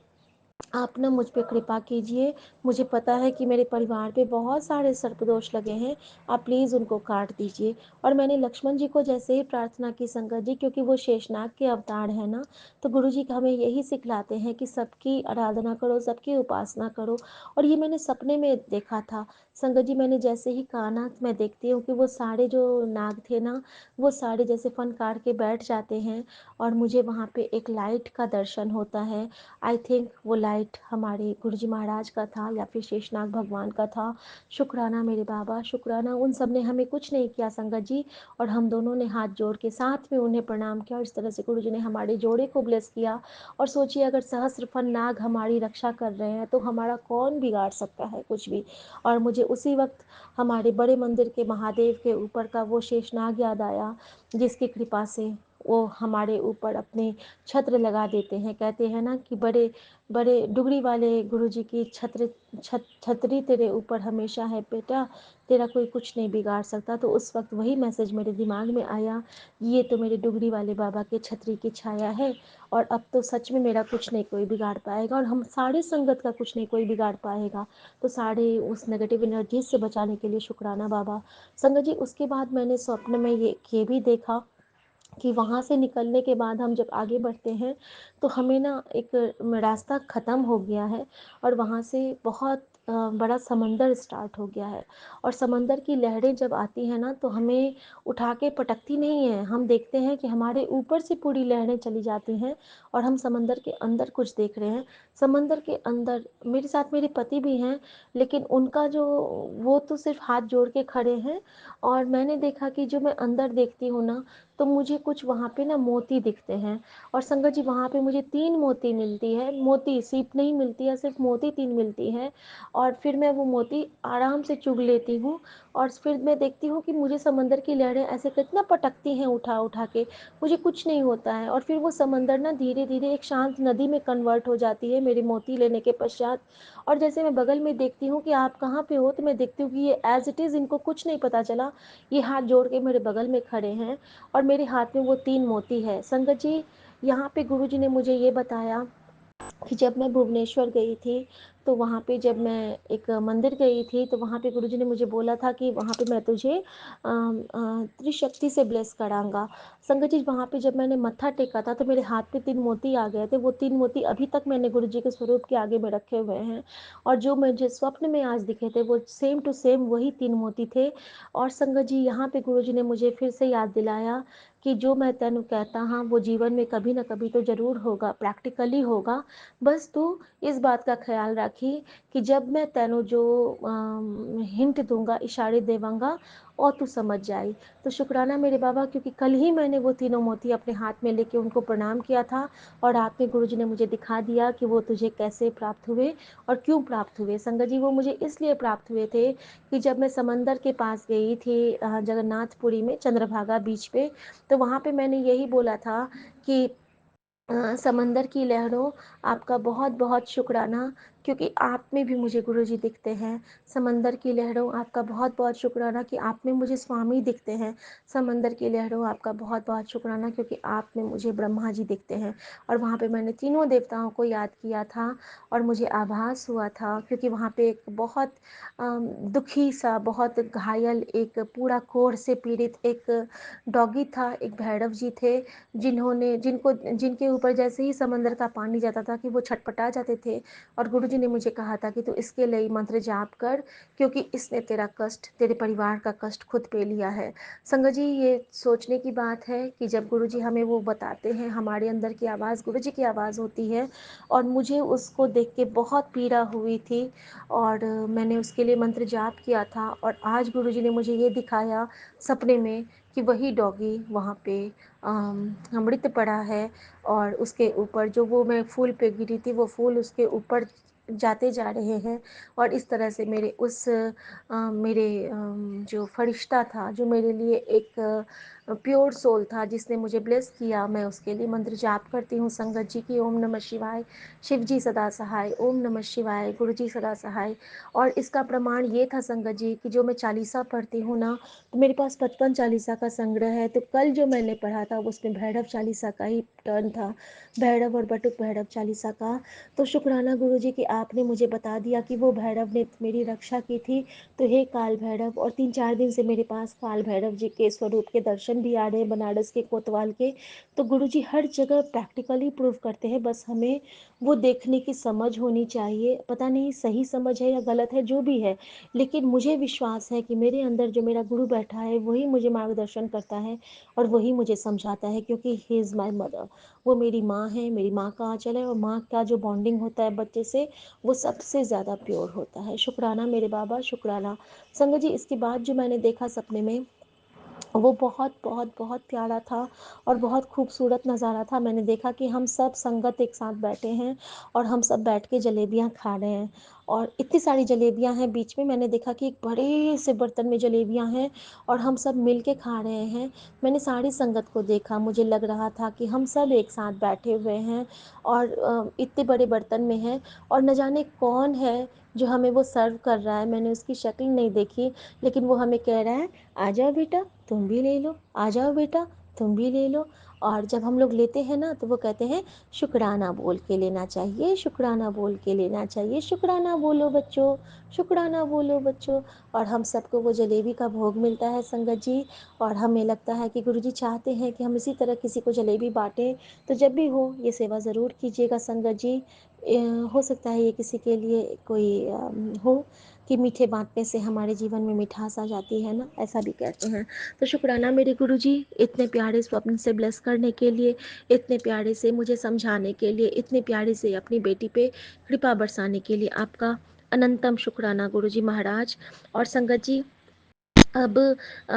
S1: आप ना मुझ पे कृपा कीजिए। मुझे पता है कि मेरे परिवार पे बहुत सारे सर्पदोष लगे हैं, आप प्लीज़ उनको काट दीजिए। और मैंने लक्ष्मण जी को जैसे ही प्रार्थना की संगत जी, क्योंकि वो शेषनाग के अवतार है ना, तो गुरु जी हमें यही सिखलाते हैं कि सबकी आराधना करो, सबकी उपासना करो। और ये मैंने सपने में देखा था संगत जी। मैंने जैसे ही काना, मैं देखती हूँ कि वो सारे जो नाग थे ना, वो सारे जैसे फनकार के बैठ जाते हैं, और मुझे वहाँ पे एक लाइट का दर्शन होता है। आई थिंक वो लाइट हमारे गुरुजी महाराज का था या फिर शेषनाग भगवान का था। शुक्राना मेरे बाबा, शुक्राना। उन सब ने हमें कुछ नहीं किया संगत जी, और हम दोनों ने हाथ जोड़ के साथ में उन्हें प्रणाम किया, और इस तरह से गुरुजी ने हमारे जोड़े को ब्लेस किया। और सोचिए अगर सहस्र फन नाग हमारी रक्षा कर रहे हैं, तो हमारा कौन बिगाड़ सकता है कुछ भी। और मुझे उसी वक्त हमारे बड़े मंदिर के महादेव के ऊपर का वो शेषनाग याद आया, जिसकी कृपा से वो हमारे ऊपर अपने छत्र लगा देते हैं। कहते हैं ना कि बड़े बड़े डुगरी वाले गुरुजी की छतरी तेरे ऊपर हमेशा है बेटा, तेरा कोई कुछ नहीं बिगाड़ सकता। तो उस वक्त वही मैसेज मेरे दिमाग में आया, ये तो मेरे डुगरी वाले बाबा के छतरी की छाया है, और अब तो सच में मेरा कुछ नहीं कोई बिगाड़ पाएगा, और हम सारे संगत का कुछ नहीं कोई बिगाड़ पाएगा। तो सारे उस नेगेटिव एनर्जी से बचाने के लिए शुक्राना बाबा। संगत जी, उसके बाद मैंने स्वप्न में ये भी देखा कि वहाँ से निकलने के बाद हम जब आगे बढ़ते हैं तो हमें ना एक रास्ता ख़त्म हो गया है, और वहाँ से बहुत बड़ा समंदर स्टार्ट हो गया है। और समंदर की लहरें जब आती हैं ना तो हमें उठा के पटकती नहीं है, हम देखते हैं कि हमारे ऊपर से पूरी लहरें चली जाती हैं और हम समंदर के अंदर कुछ देख रहे हैं। समंदर के अंदर मेरे साथ मेरे पति भी हैं, लेकिन उनका जो, वो तो सिर्फ हाथ जोड़ के खड़े हैं, और मैंने देखा कि जो मैं अंदर देखती हूँ ना, तो मुझे कुछ वहाँ पे ना मोती दिखते हैं। और संगत जी, वहाँ पे मुझे 3 मोती मिलती है, मोती सीप नहीं मिलती है, सिर्फ मोती 3 मिलती है। और फिर मैं वो मोती आराम से चुग लेती हूँ, और फिर मैं देखती हूँ कि मुझे समंदर की लहरें ऐसे कितना पटकती हैं उठा उठा के, मुझे कुछ नहीं होता है। और फिर वो समंदर ना धीरे धीरे एक शांत नदी में कन्वर्ट हो जाती है मेरे मोती लेने के पश्चात। और जैसे मैं बगल में देखती हूँ कि आप कहाँ पे हो, तो मैं देखती हूँ कि ये एज इट इज़, इनको कुछ नहीं पता चला, ये हाथ जोड़ के मेरे बगल में खड़े हैं, और मेरे हाथ में वो 3 मोती है। संगत जी, यहाँ पे गुरुजी ने मुझे ये बताया कि जब मैं भुवनेश्वर गई थी, तो वहाँ पे जब मैं एक मंदिर गई थी, तो वहाँ पे गुरुजी ने मुझे बोला था कि वहाँ पे मैं तुझे त्रिशक्ति से ब्लेस कराऊँगा। संगत जी, वहाँ पे जब मैंने मत्था टेका था तो मेरे हाथ पे 3 मोती आ गए थे। वो 3 मोती अभी तक मैंने गुरुजी के स्वरूप के आगे में रखे हुए हैं, और जो मुझे स्वप्न में आज दिखे थे वो सेम टू सेम वही 3 मोती थे। और संगत जी, यहाँ पे गुरुजी ने मुझे फिर से याद दिलाया कि जो मैं तेनू कहता हाँ वो जीवन में कभी ना कभी तो ज़रूर होगा, प्रैक्टिकली होगा। बस तू इस बात का ख्याल रखी कि जब मैं तेनू जो हिंट दूंगा, इशारे देवांगा, और तू समझ जाई। तो शुक्राना मेरे बाबा, क्योंकि कल ही मैंने वो तीनों मोती अपने हाथ में लेके उनको प्रणाम किया था, और रात में गुरुजी ने मुझे दिखा दिया कि वो तुझे कैसे प्राप्त हुए और क्यों प्राप्त हुए। संगत जी, वो मुझे इसलिए प्राप्त हुए थे कि जब मैं समंदर के पास गई थी जगन्नाथपुरी में चंद्रभागा बीच पे, तो वहाँ पे मैंने यही बोला था कि समंदर की लहरों, आपका बहुत बहुत शुक्राना, क्योंकि आप में भी मुझे गुरुजी दिखते हैं। समंदर की लहरों, आपका बहुत बहुत शुक्राना कि आप में मुझे स्वामी दिखते हैं। समंदर की लहरों, आपका बहुत बहुत शुक्राना क्योंकि आप में मुझे ब्रह्मा जी दिखते हैं। और वहाँ पे मैंने तीनों देवताओं को याद किया था, और मुझे आभास हुआ था, क्योंकि वहाँ पे एक बहुत दुखी सा, बहुत घायल, एक पूरा कोढ़ से पीड़ित एक डॉगी था, एक भैरव जी थे, जिनके ऊपर जैसे ही समंदर का पानी जाता था कि वो छटपटा जाते थे। और गुरुजी ने मुझे कहा था कि तू इसके लिए मंत्र जाप कर, क्योंकि इसने तेरा कष्ट, तेरे परिवार का कष्ट खुद पे लिया है। संगत जी, ये सोचने की बात है कि जब गुरुजी हमें वो बताते हैं, हमारे अंदर की आवाज़ गुरुजी की आवाज़ होती है, और मुझे उसको देख के बहुत पीड़ा हुई थी, और मैंने उसके लिए मंत्र जाप किया था। और आज गुरुजी ने मुझे ये दिखाया सपने में कि वही डॉगी वहाँ पे मृत पड़ा है, और उसके ऊपर जो वो मैं फूल पे गिरी थी, वो फूल उसके ऊपर जाते जा रहे हैं। और इस तरह से मेरे उस मेरे जो फरिश्ता था, जो मेरे लिए एक प्योर सोल था, जिसने मुझे ब्लेस किया, मैं उसके लिए मंत्र जाप करती हूँ संगत जी की, ओम नमः शिवाय, शिव जी सदा सहाय, ओम नमः शिवाय, गुरु जी सदा सहाय। और इसका प्रमाण ये था संगत जी कि जो मैं चालीसा पढ़ती हूँ ना, तो मेरे पास 55 चालीसा का संग्रह है। तो कल जो मैंने पढ़ा था उसमें भैरव चालीसा का ही टर्न था, भैरव और बटुक भैरव चालीसा का। तो शुक्राना गुरुजी कि आपने मुझे बता दिया कि वो भैरव ने मेरी रक्षा की थी। तो हे काल भैरव, और 3-4 दिन से मेरे पास काल भैरव जी के स्वरूप के दर्शन भी आ रहे हैं, बनारस के कोतवाल के। तो गुरुजी हर जगह प्रैक्टिकली प्रूव करते हैं, बस हमें वो देखने की समझ होनी चाहिए। पता नहीं सही समझ है या गलत है, जो भी है, लेकिन मुझे विश्वास है कि मेरे अंदर जो मेरा गुरु बैठा है वही मुझे मार्गदर्शन करता है, और वही मुझे समझाता है, क्योंकि ही इज़ माय मदर। वो मेरी माँ है, मेरी माँ का आंचल है, और माँ का जो बॉन्डिंग होता है बच्चे से, वो सबसे ज़्यादा प्योर होता है। शुक्राना मेरे बाबा, शुक्राना। संगत जी, इसके बाद जो मैंने देखा सपने में, वो बहुत बहुत बहुत प्यारा था और बहुत खूबसूरत नज़ारा था। मैंने देखा कि हम सब संगत एक साथ बैठे हैं, और हम सब बैठ के जलेबियाँ खा रहे हैं। और इतनी सारी जलेबियाँ हैं, बीच में मैंने देखा कि एक बड़े से बर्तन में जलेबियाँ हैं और हम सब मिल के खा रहे हैं। मैंने सारी संगत को देखा, मुझे लग रहा था कि हम सब एक साथ बैठे हुए हैं और इतने बड़े बर्तन में हैं और न जाने कौन है जो हमें वो सर्व कर रहा है। मैंने उसकी शक्ल नहीं देखी, लेकिन वो हमें कह रहा है, "आ जाओ बेटा, तुम भी ले लो, आ जाओ बेटा, तुम भी ले लो।" और जब हम लोग लेते हैं ना, तो वो कहते हैं, "शुक्राना बोल के लेना चाहिए, शुक्राना बोल के लेना चाहिए, शुक्राना बोलो बच्चों, शुक्राना बोलो बच्चों।" और हम सबको वो जलेबी का भोग मिलता है संगत जी, और हमें लगता है कि गुरुजी चाहते हैं कि हम इसी तरह किसी को जलेबी बाँटें। तो जब भी हो ये सेवा ज़रूर कीजिएगा संगत जी। हो सकता है ये किसी के लिए कोई हो कि मीठे बाँटने से हमारे जीवन में मिठास आ जाती है ना, ऐसा भी कहते हैं। तो शुक्राना मेरे गुरुजी, इतने प्यारे स्वप्न से ब्लेस करने के लिए, इतने प्यारे से मुझे समझाने के लिए, इतने प्यारे से अपनी बेटी पे कृपा बरसाने के लिए आपका अनंतम शुक्राना गुरुजी महाराज। और संगत जी, अब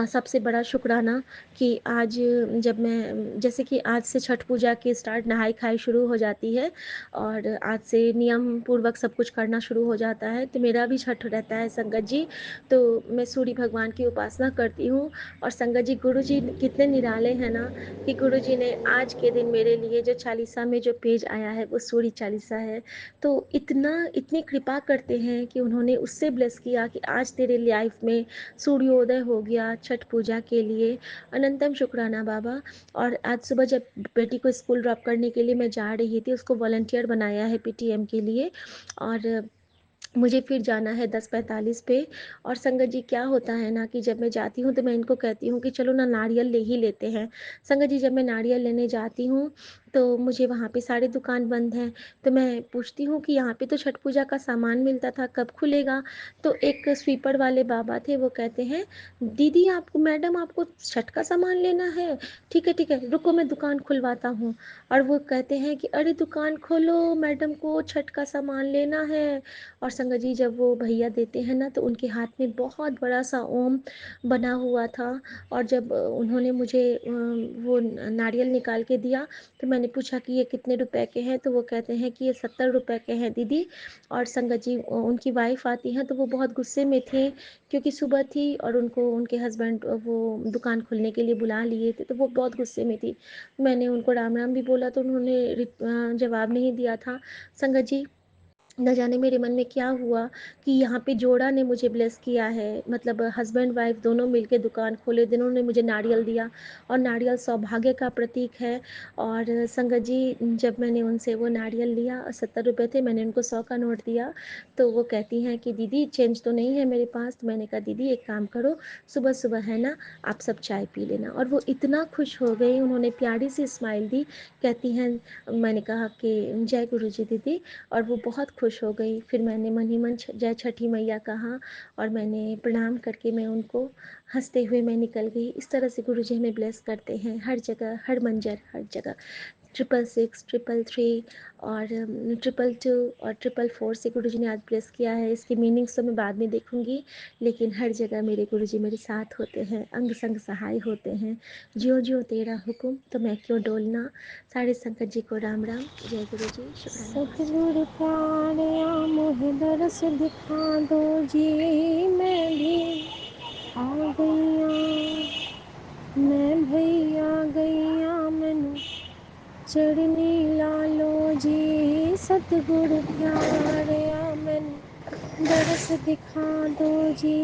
S1: सबसे बड़ा शुक्राना कि आज जब मैं, जैसे कि आज से छठ पूजा की स्टार्ट नहाई-खाई शुरू हो जाती है और आज से नियम पूर्वक सब कुछ करना शुरू हो जाता है, तो मेरा भी छठ रहता है संगत जी। तो मैं सूर्य भगवान की उपासना करती हूँ और संगत जी, गुरुजी कितने निराले हैं ना कि गुरुजी ने आज के दिन मेरे लिए जो चालीसा में जो पेज आया है, वो सूर्य चालीसा है। तो इतनी कृपा करते हैं कि उन्होंने उससे ब्लेस किया कि आज तेरे लाइफ में सूर्योदय हो गया छठ पूजा के लिए। अनंतम शुक्राना बाबा। और आज सुबह जब बेटी को स्कूल ड्रॉप करने के लिए मैं जा रही थी, उसको वॉलंटियर बनाया है पीटीएम के लिए, और मुझे फिर जाना है 10:45 पे। और संगत जी, क्या होता है ना कि जब मैं जाती हूँ तो मैं इनको कहती हूँ कि चलो ना नारियल ले ही लेते हैं। संगत जी, जब मैं नारियल लेने जाती हूँ तो मुझे वहाँ पे सारी दुकान बंद हैं। तो मैं पूछती हूँ कि यहाँ पे तो छठ पूजा का सामान मिलता था, कब खुलेगा? तो एक स्वीपर वाले बाबा थे, वो कहते हैं, दीदी आपको, मैडम आपको छठ का सामान लेना है? ठीक है, रुको मैं दुकान खुलवाता हूँ। और वो कहते हैं कि अरे दुकान खोलो, मैडम को छठ का सामान लेना है। और संगत जी, जब वो भैया देते हैं ना, तो उनके हाथ में बहुत बड़ा सा ओम बना हुआ था। और जब उन्होंने मुझे वो नारियल निकाल के दिया, तो मैंने पूछा कि ये कितने रुपए के हैं? तो वो कहते हैं कि ये 70 रुपए के हैं दीदी। और संगत जी, उनकी वाइफ आती हैं तो वो बहुत गुस्से में थी, क्योंकि सुबह थी और उनको उनके हस्बैंड वो दुकान खोलने के लिए बुला लिए थे, तो वो बहुत गुस्से में थी। मैंने उनको राम राम भी बोला तो उन्होंने जवाब नहीं दिया था। संगत जी, न जाने मेरे मन में क्या हुआ कि यहाँ पे जोड़ा ने मुझे ब्लेस किया है, मतलब हस्बैंड वाइफ दोनों मिलके दुकान खोले, दोनों ने मुझे नारियल दिया और नारियल सौभाग्य का प्रतीक है। और संगत जी, जब मैंने उनसे वो नारियल लिया और 70 रुपए थे, मैंने उनको 100 का नोट दिया, तो वो कहती हैं कि दीदी चेंज तो नहीं है मेरे पास। तो मैंने कहा दीदी एक काम करो, सुबह सुबह है ना, आप सब चाय पी लेना। और वो इतना खुश हो गई, उन्होंने प्यारी सी स्माइल दी, कहती हैं, मैंने कहा कि जय गुरु जी दीदी, और वो बहुत खुश हो गई। फिर मैंने मन ही मन जय छठी मैया कहा और मैंने प्रणाम करके मैं उनको हंसते हुए मैं निकल गई। इस तरह से गुरुजी हमें ब्लेस करते हैं हर जगह, हर मंजर, हर जगह। 666, 333 और 222 और 444 से गुरुजी ने आज ब्लेस किया है। इसकी मीनिंग्स तो मैं बाद में देखूंगी, लेकिन हर जगह मेरे गुरुजी मेरे साथ होते हैं, अंग संग सहाय होते हैं। ज्यों ज्यों तेरा हुक्म तो मैं क्यों डोलना। सारे संकट जी को राम राम। जय गुरु जी, शुक्राना माँ।
S2: सतगुरु प्यारिया मुझे दरस दिखा दो जी, मैं भी आ गईया, मैं भैया गईया, मैनू चरनी ला लो जी। सतगुरु प्यारिया मैनू दरस दिखा दो जी,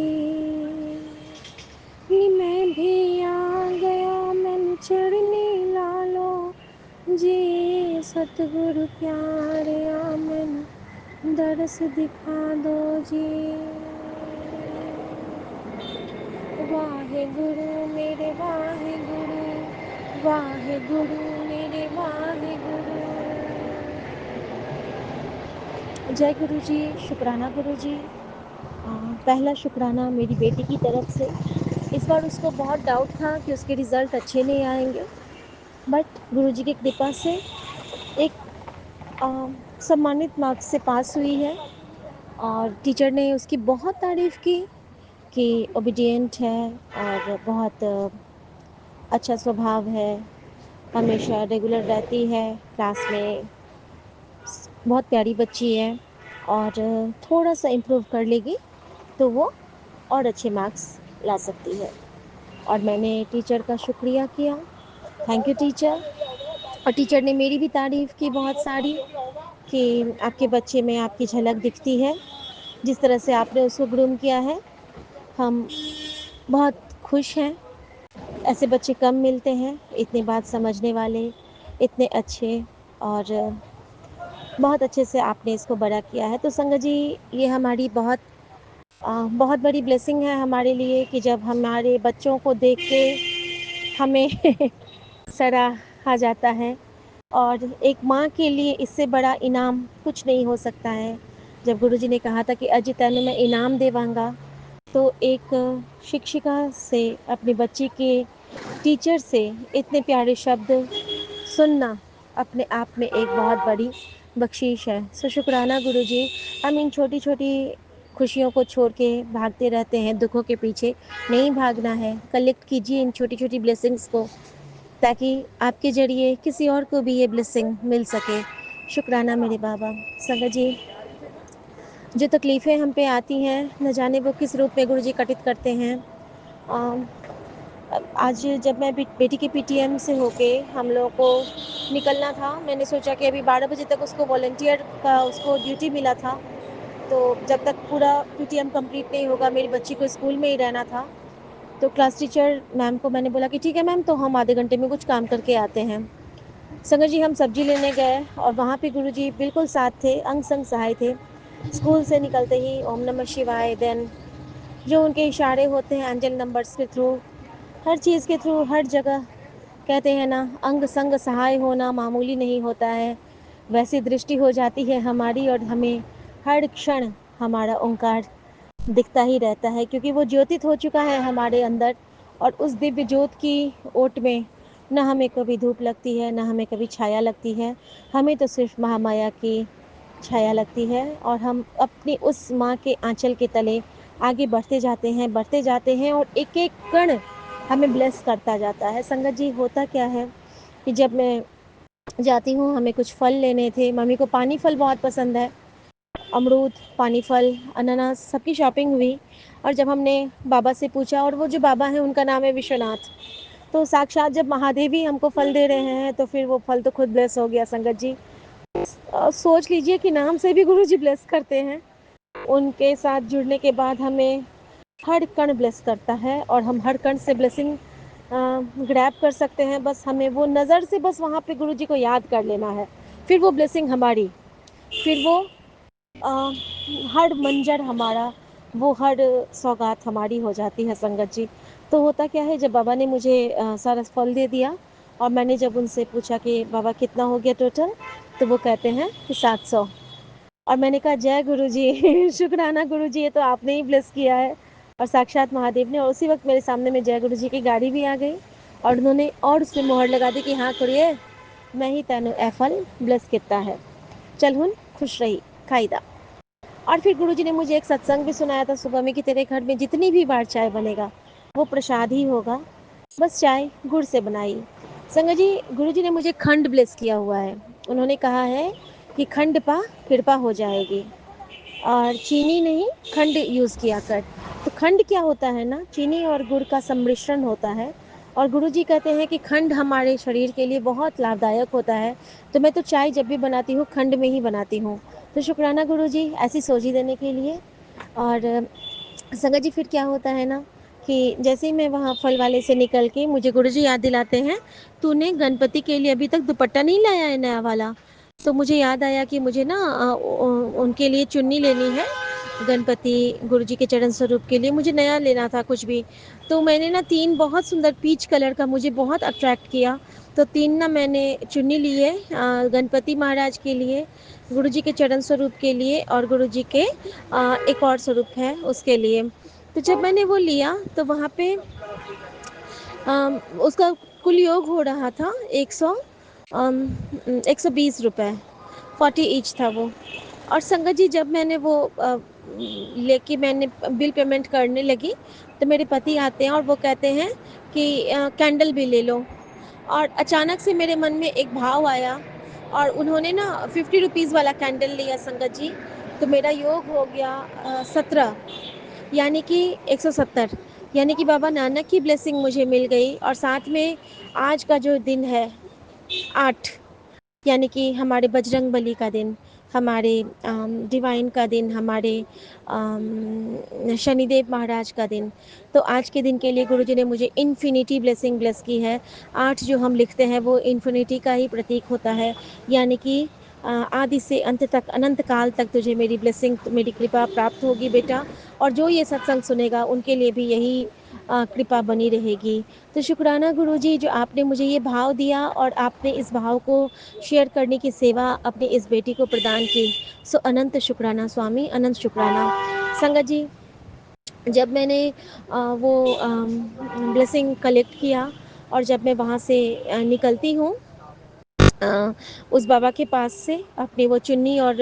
S2: नी मैं भी आ गया, मैनू चरनी ला लो जी। सतगुरु प्यारिया मैनू दरस दिखा दो जी। वाहे गुरु मेरे वाहे गुरु, वाहे गुरु मेरे वाहे गुरु।
S1: जय गुरु जी, शुक्राना गुरु जी। पहला शुक्राना मेरी बेटी की तरफ से। इस बार उसको बहुत डाउट था कि उसके रिजल्ट अच्छे नहीं आएंगे, बट गुरु जी की कृपा से एक सम्मानित मार्क्स से पास हुई है। और टीचर ने उसकी बहुत तारीफ़ की कि ओबीडिएंट है और बहुत अच्छा स्वभाव है, हमेशा रेगुलर रहती है क्लास में, बहुत प्यारी बच्ची है। और थोड़ा-सा इम्प्रूव कर लेगी तो वो और अच्छे मार्क्स ला सकती है। और मैंने टीचर का शुक्रिया किया, थैंक यू टीचर। और टीचर ने मेरी भी तारीफ़ की बहुत सारी कि आपके बच्चे में आपकी झलक दिखती है, जिस तरह से आपने उसको ग्रूम किया है, हम बहुत खुश हैं। ऐसे बच्चे कम मिलते हैं, इतनी बात समझने वाले, इतने अच्छे, और बहुत अच्छे से आपने इसको बड़ा किया है। तो संगत जी, ये हमारी बहुत बड़ी ब्लेसिंग है हमारे लिए कि जब हमारे बच्चों को देख के हमें सराहा जाता है। और एक माँ के लिए इससे बड़ा इनाम कुछ नहीं हो सकता है। जब गुरुजी ने कहा था कि अज तैनू मैं इनाम देवांगा, तो एक शिक्षिका से, अपने बच्चे के टीचर से इतने प्यारे शब्द सुनना अपने आप में एक बहुत बड़ी बख्शीश है। सो शुक्राना गुरुजी। हम इन छोटी-छोटी खुशियों को छोड़ के भागते रहते हैं दुखों के पीछे, नहीं भागना है। कलेक्ट कीजिए इन छोटी-छोटी ब्लेसिंग्स को, ताकि आपके ज़रिए किसी और को भी ये ब्लेसिंग मिल सके। शुक्राना मेरे बाबा। संगत जी, जो तकलीफ़ें हम पे आती हैं, न जाने वो किस रूप में गुरुजी घटित करते हैं। अ, आज जब मैं बेटी के पीटीएम से होके हम लोगों को निकलना था, मैंने सोचा कि अभी 12 बजे तक उसको वॉलंटियर का उसको ड्यूटी मिला था, तो जब तक पूरा पीटीएम कंप्लीट नहीं होगा, मेरी बच्ची को स्कूल में ही रहना था। तो क्लास टीचर मैम को मैंने बोला कि ठीक है मैम, तो हम आधे घंटे में कुछ काम करके आते हैं। संगत जी, हम सब्जी लेने गए और वहाँ पे गुरुजी बिल्कुल साथ थे, अंग संग सहाय थे। स्कूल से निकलते ही ओम नमः शिवाय, देन जो उनके इशारे होते हैं एंजल नंबर्स के थ्रू, हर चीज़ के थ्रू, हर जगह कहते हैं ना, अंग संग सहाय होना मामूली नहीं होता है। वैसी दृष्टि हो जाती है हमारी, और हमें हर क्षण हमारा ओंकार दिखता ही रहता है, क्योंकि वो ज्योतित हो चुका है हमारे अंदर। और उस दिव्य ज्योत की ओट में न हमें कभी धूप लगती है, न हमें कभी छाया लगती है। हमें तो सिर्फ महामाया की छाया लगती है, और हम अपनी उस माँ के आंचल के तले आगे बढ़ते जाते हैं, और एक एक कण हमें ब्लेस करता जाता है। संगत जी, होता क्या है कि जब मैं जाती हूँ, हमें कुछ फल लेने थे, मम्मी को पानी फल बहुत पसंद है, अमरूद, पानी फल, अनानास, सबकी शॉपिंग हुई। और जब हमने बाबा से पूछा, और वो जो बाबा हैं उनका नाम है विश्वनाथ, तो साक्षात जब महादेव ही हमको फल दे रहे हैं, तो फिर वो फल तो खुद ब्लेस हो गया। संगत जी, सोच लीजिए कि नाम से भी गुरु जी ब्लेस करते हैं। उनके साथ जुड़ने के बाद हमें हर कण ब्लेस करता है, और हम हर कण से ब्लेसिंग ग्रैब कर सकते हैं। बस हमें वो नज़र से बस वहाँ पे गुरु जी को याद कर लेना है, फिर वो ब्लेसिंग हमारी, फिर वो अ, हर मंजर हमारा, वो हर सौगात हमारी हो जाती है। संगत जी, तो होता क्या है, जब बाबा ने मुझे सारा फल दे दिया, और मैंने जब उनसे पूछा कि बाबा कितना हो गया टोटल, तो वो कहते हैं कि 700। और मैंने कहा जय गुरु जी। शुक्राना गुरु जी, ये तो आपने ही ब्लेस किया है, और साक्षात महादेव ने। और उसी वक्त मेरे सामने में जय गुरु जी की गाड़ी भी आ गई, और उन्होंने और उसमें मोहर लगा दी कि हाँ कुड़िए, मैं ही तेनू ए फल ब्लेस किया है, चल हुन खुश रही, खाईदा। और फिर गुरुजी ने मुझे एक सत्संग भी सुनाया था सुबह में कि तेरे घर में जितनी भी बार चाय बनेगा, वो प्रसाद ही होगा, बस चाय गुड़ से बनाई। संगत जी, गुरुजी ने मुझे खंड ब्लेस किया हुआ है। उन्होंने कहा है कि खंड पा कृपा हो जाएगी, और चीनी नहीं, खंड यूज़ किया कर। तो खंड क्या होता है ना, चीनी और गुड़ का सम्मिश्रण होता है। और गुरुजी कहते हैं कि खंड हमारे शरीर के लिए बहुत लाभदायक होता है। तो मैं तो चाय जब भी बनाती हूँ, खंड में ही बनाती हूँ। तो शुक्राना गुरुजी ऐसी सोची देने के लिए। और संगत जी, फिर क्या होता है ना कि जैसे ही मैं वहाँ फल वाले से निकल के, मुझे गुरुजी याद दिलाते हैं, तूने गणपति के लिए अभी तक दुपट्टा नहीं लाया है नया वाला। तो मुझे याद आया कि मुझे ना उनके लिए चुन्नी लेनी है, गणपति गुरुजी के चरण स्वरूप के लिए मुझे नया लेना था कुछ भी। तो मैंने ना 3 बहुत सुंदर पीच कलर का मुझे बहुत अट्रैक्ट किया, तो 3 ना मैंने चुन्नी लिए गणपति महाराज के लिए, गुरुजी के चरण स्वरूप के लिए, और गुरुजी के एक और स्वरूप है उसके लिए। तो जब मैंने वो लिया, तो वहाँ पे उसका कुल योग हो रहा था 120 रुपये, 40 ईच था वो। और संगत जी, जब मैंने वो लेके मैंने बिल पेमेंट करने लगी, तो मेरे पति आते हैं और वो कहते हैं कि कैंडल भी ले लो। और अचानक से मेरे मन में एक भाव आया, और उन्होंने ना 50 रुपीज़ वाला कैंडल लिया संगत जी। तो मेरा योग हो गया 17, यानी कि 170, यानी कि बाबा नानक की ब्लेसिंग मुझे मिल गई। और साथ में आज का जो दिन है 8, यानी कि हमारे बजरंगबली का दिन, हमारे डिवाइन का दिन, हमारे शनिदेव महाराज का दिन। तो आज के दिन के लिए गुरुजी ने मुझे इन्फिनिटी ब्लेसिंग ब्लेस की है। 8 जो हम लिखते हैं वो इन्फिनिटी का ही प्रतीक होता है, यानी कि आदि से अंत तक, अनंत काल तक तुझे मेरी ब्लेसिंग, मेरी कृपा प्राप्त होगी बेटा। और जो ये सत्संग सुनेगा उनके लिए भी यही कृपा बनी रहेगी। तो शुक्राना गुरुजी, जो आपने मुझे ये भाव दिया और आपने इस भाव को शेयर करने की सेवा अपनी इस बेटी को प्रदान की। सो अनंत शुक्राना स्वामी, अनंत शुक्राना। संगत जी, जब मैंने वो ब्लेसिंग कलेक्ट किया और जब मैं वहाँ से निकलती हूँ उस बाबा के पास से अपनी वो चुन्नी और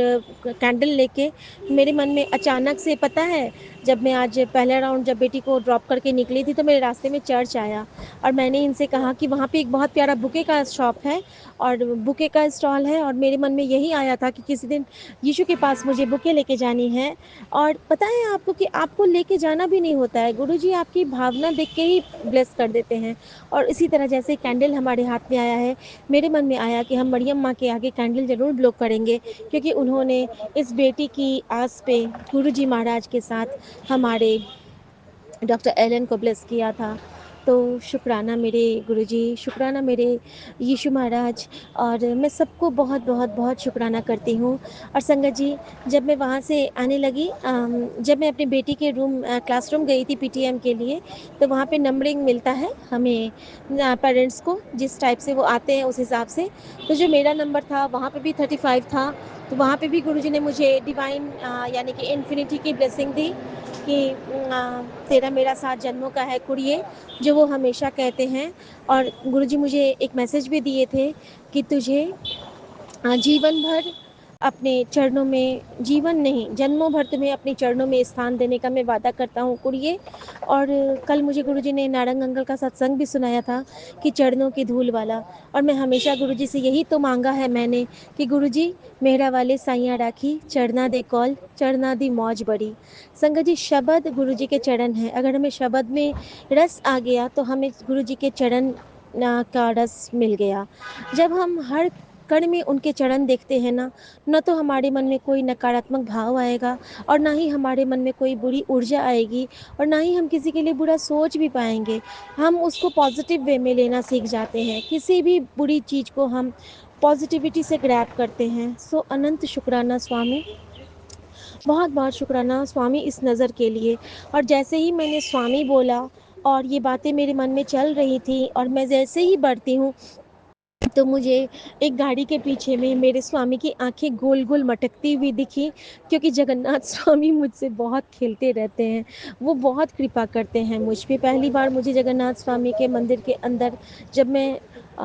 S1: कैंडल लेके, मेरे मन में अचानक से, पता है, जब मैं आज पहला राउंड जब बेटी को ड्रॉप करके निकली थी तो मेरे रास्ते में चर्च आया और मैंने इनसे कहा कि वहाँ पे एक बहुत प्यारा बुके का शॉप है और बुके का स्टॉल है, और मेरे मन में यही आया था कि किसी दिन यीशु के पास मुझे बुके लेके जानी है। और पता है आपको कि आपको लेके जाना भी नहीं होता है, गुरुजी आपकी भावना देख के ही ब्लेस कर देते हैं। और इसी तरह जैसे कैंडल हमारे हाथ में आया है, मेरे मन में आया कि हम मरियम माँ के आगे कैंडल ज़रूर ब्लो करेंगे, क्योंकि उन्होंने इस बेटी की आस पे गुरुजी महाराज के साथ हमारे डॉक्टर एलन को ब्लेस किया था। तो शुक्राना मेरे गुरुजी, शुक्राना मेरे यीशु महाराज, और मैं सबको बहुत बहुत बहुत शुक्राना करती हूँ। और संगत जी, जब मैं वहाँ से आने लगी, जब मैं अपनी बेटी के क्लासरूम गई थी पीटीएम के लिए, तो वहाँ पे नंबरिंग मिलता है हमें पेरेंट्स को, जिस टाइप से वो आते हैं उस हिसाब से। तो जो मेरा नंबर था वहाँ पे भी 35 था। तो वहाँ पे भी गुरुजी ने मुझे डिवाइन यानी कि इन्फिनिटी की ब्लेसिंग दी कि तेरा मेरा साथ जन्मों का है कुड़िए, जो वो हमेशा कहते हैं। और गुरुजी मुझे एक मैसेज भी दिए थे कि तुझे जीवन भर अपने चरणों में, जीवन नहीं जन्मों भर तुम्हें अपने चरणों में स्थान देने का मैं वादा करता हूँ कुड़िए। और कल मुझे गुरुजी ने नारंग अंकल का सत्संग भी सुनाया था कि चरणों की धूल वाला। और मैं हमेशा गुरुजी से यही तो मांगा है मैंने कि गुरुजी मेहरा वाले साइयाँ राखी, चढ़ना दे कौल, चढ़ना दी मौज बड़ी। संगत जी, शब्द गुरुजी के चरण है, अगर हमें शब्द में रस आ गया तो हमें गुरुजी के चरण का रस मिल गया। जब हम हर कण में उनके चरण देखते हैं ना, न तो हमारे मन में कोई नकारात्मक भाव आएगा और ना ही हमारे मन में कोई बुरी ऊर्जा आएगी, और ना ही हम किसी के लिए बुरा सोच भी पाएंगे। हम उसको पॉजिटिव वे में लेना सीख जाते हैं, किसी भी बुरी चीज़ को हम पॉजिटिविटी से ग्रैब करते हैं। सो अनंत शुक्राना स्वामी, बहुत बहुत शुक्राना स्वामी इस नज़र के लिए। और जैसे ही मैंने स्वामी बोला और ये बातें मेरे मन में चल रही थी और मैं जैसे ही बढ़ती हूँ, तो मुझे एक गाड़ी के पीछे में मेरे स्वामी की आंखें गोल गोल मटकती हुई दिखी, क्योंकि जगन्नाथ स्वामी मुझसे बहुत खेलते रहते हैं, वो बहुत कृपा करते हैं मुझ पे। पहली बार मुझे जगन्नाथ स्वामी के मंदिर के अंदर, जब मैं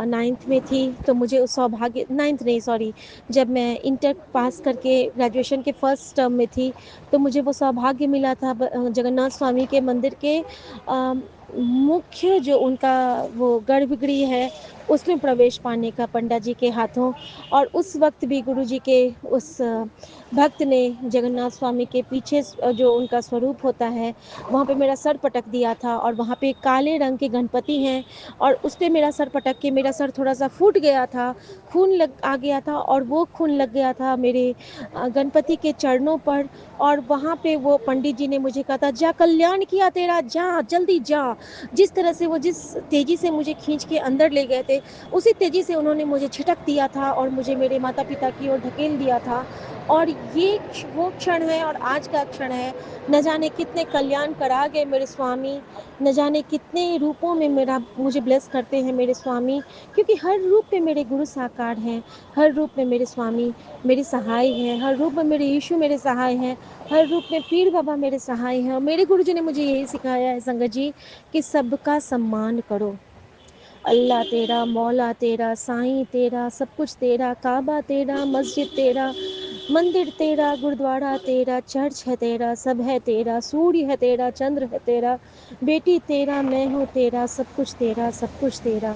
S1: 9th में थी, तो मुझे उस सौभाग्य, 9th नहीं सॉरी, जब मैं इंटर पास करके ग्रेजुएशन के फर्स्ट टर्म में थी, तो मुझे वो सौभाग्य मिला था जगन्नाथ स्वामी के मंदिर के मुख्य जो उनका वो गर्भगृह है उसमें प्रवेश पाने का पंडा जी के हाथों। और उस वक्त भी गुरु जी के उस भक्त ने जगन्नाथ स्वामी के पीछे जो उनका स्वरूप होता है वहाँ पे मेरा सर पटक दिया था, और वहाँ पे काले रंग के गणपति हैं और उस पर मेरा सर पटक के मेरा सर थोड़ा सा फूट गया था, खून लग आ गया था, और वो खून लग गया था मेरे गणपति के चरणों पर। और वहाँ पे वो पंडित जी ने मुझे कहा था, जा कल्याण किया तेरा, जा जल्दी जा। जिस तरह से वो, जिस तेज़ी से मुझे खींच के अंदर ले गए थे, उसी तेज़ी से उन्होंने मुझे झटक दिया था और मुझे मेरे माता पिता की ओर ढकेल दिया था। और ये वो क्षण है और आज का क्षण है, न जाने कितने कल्याण करा गए मेरे स्वामी, न जाने कितने रूपों में मेरा मुझे ब्लेस करते हैं मेरे स्वामी, क्योंकि हर रूप में मेरे गुरु साकार हैं, हर रूप में मेरे स्वामी मेरे सहाय हैं, हर रूप में मेरे यीशु मेरे सहाय हैं, हर रूप में पीर बाबा मेरे सहाय हैं। और मेरे गुरु जी ने मुझे यही सिखाया है संगत जी कि सबका सम्मान करो। अल्लाह तेरा, मौला तेरा, साईं तेरा, सब कुछ तेरा, काबा तेरा, मस्जिद तेरा, मंदिर तेरा, गुरुद्वारा तेरा, चर्च है तेरा, सब है तेरा, सूर्य है तेरा, चंद्र है तेरा, बेटी तेरा, मैं हूँ तेरा, सब कुछ तेरा, सब कुछ तेरा।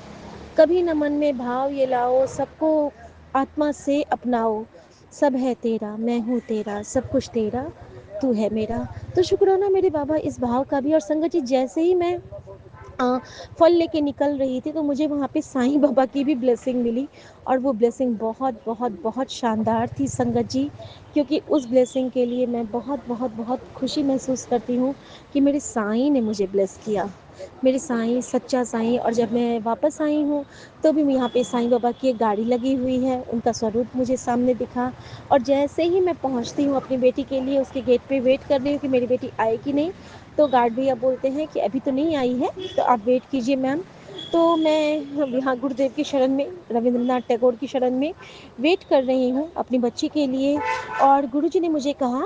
S1: कभी न मन में भाव ये लाओ, सबको आत्मा से अपनाओ, सब है तेरा, मैं हूँ तेरा, सब कुछ तेरा, तू है मेरा। तो शुक्राना मेरे बाबा इस भाव का भी। और संगत जी, जैसे ही मैं अ, फल लेके निकल रही थी तो मुझे वहाँ पे साईं बाबा की भी ब्लेसिंग मिली। और वो ब्लेसिंग बहुत बहुत बहुत शानदार थी संगत जी, क्योंकि उस ब्लेसिंग के लिए मैं बहुत बहुत बहुत खुशी महसूस करती हूँ कि मेरे साईं ने मुझे ब्लेस किया, मेरे साईं, सच्चा साईं। और जब मैं वापस आई हूँ तो भी यहाँ पे साईं बाबा की एक गाड़ी लगी हुई है, उनका स्वरूप मुझे सामने दिखा। और जैसे ही मैं पहुँचती हूँ अपनी बेटी के लिए, उसके गेट पे वेट कर रही हूँ कि मेरी बेटी आए कि नहीं, तो गार्ड भैया बोलते हैं कि अभी तो नहीं आई है, तो आप वेट कीजिए मैम। तो मैं यहाँ गुरुदेव की शरण में, रविंद्रनाथ टैगोर की शरण में वेट कर रही हूँ अपनी बच्ची के लिए। और गुरुजी ने मुझे कहा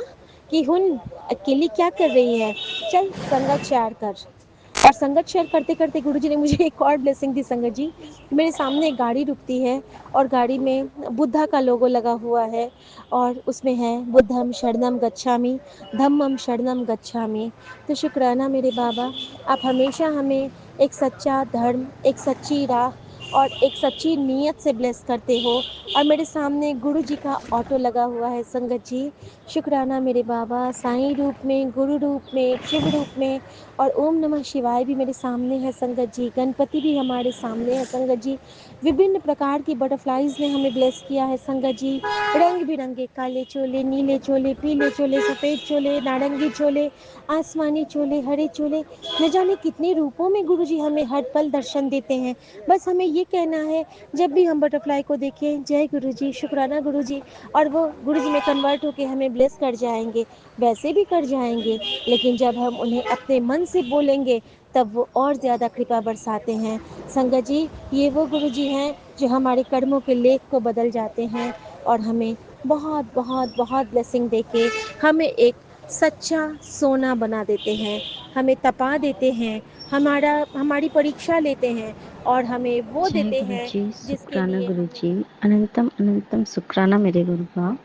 S1: कि हुन, अकेली क्या कर रही है, चल संगत शेयर कर। और संगत शेयर करते करते गुरुजी ने मुझे एक और ब्लेसिंग दी संगत जी। मेरे सामने एक गाड़ी रुकती है और गाड़ी में बुद्धा का लोगो लगा हुआ है और उसमें है बुद्धम शरणम गच्छामि, धम्मम शरणम गच्छामि। तो शुक्राना मेरे बाबा, आप हमेशा हमें एक सच्चा धर्म, एक सच्ची राह और एक सच्ची नीयत से ब्लेस करते हो। और मेरे सामने गुरु जी का ऑटो लगा हुआ है संगत जी। शुक्राना मेरे बाबा, साईं रूप में, गुरु रूप में, शिव रूप में। और ओम नमः शिवाय भी मेरे सामने है संगत जी, गणपति भी हमारे सामने है संगत जी। विभिन्न प्रकार की बटरफ्लाइज ने हमें ब्लेस किया है संगत जी। रंग बिरंगे काले चोले, नीले चोले, पीले चोले, सफ़ेद चोले, नारंगी चोले, आसमानी चोले, हरे चोले, न जाने कितने रूपों में गुरुजी हमें हर पल दर्शन देते हैं। बस हमें ये कहना है, जब भी हम बटरफ्लाई को देखें, जय गुरुजी, शुक्राना गुरुजी, और वो गुरुजी में कन्वर्ट होके हमें ब्लेस कर जाएंगे। वैसे भी कर जाएंगे, लेकिन जब हम उन्हें अपने मन से बोलेंगे तब वो और ज़्यादा कृपा बरसाते हैं। संगत जी, ये वो गुरुजी हैं जो हमारे कर्मों के लेख को बदल जाते हैं और हमें बहुत बहुत बहुत ब्लेसिंग देके हमें एक सच्चा सोना बना देते हैं, हमें तपा देते हैं, हमारी परीक्षा लेते हैं और हमें वो
S2: जय
S1: देते
S2: गुरु
S1: हैं
S2: जी,
S1: जिसके
S2: शुक्राना
S1: लिए
S2: गुरु
S1: हमने।
S2: जी, अनंतम अनंतम शुक्राना मेरे गुरु का।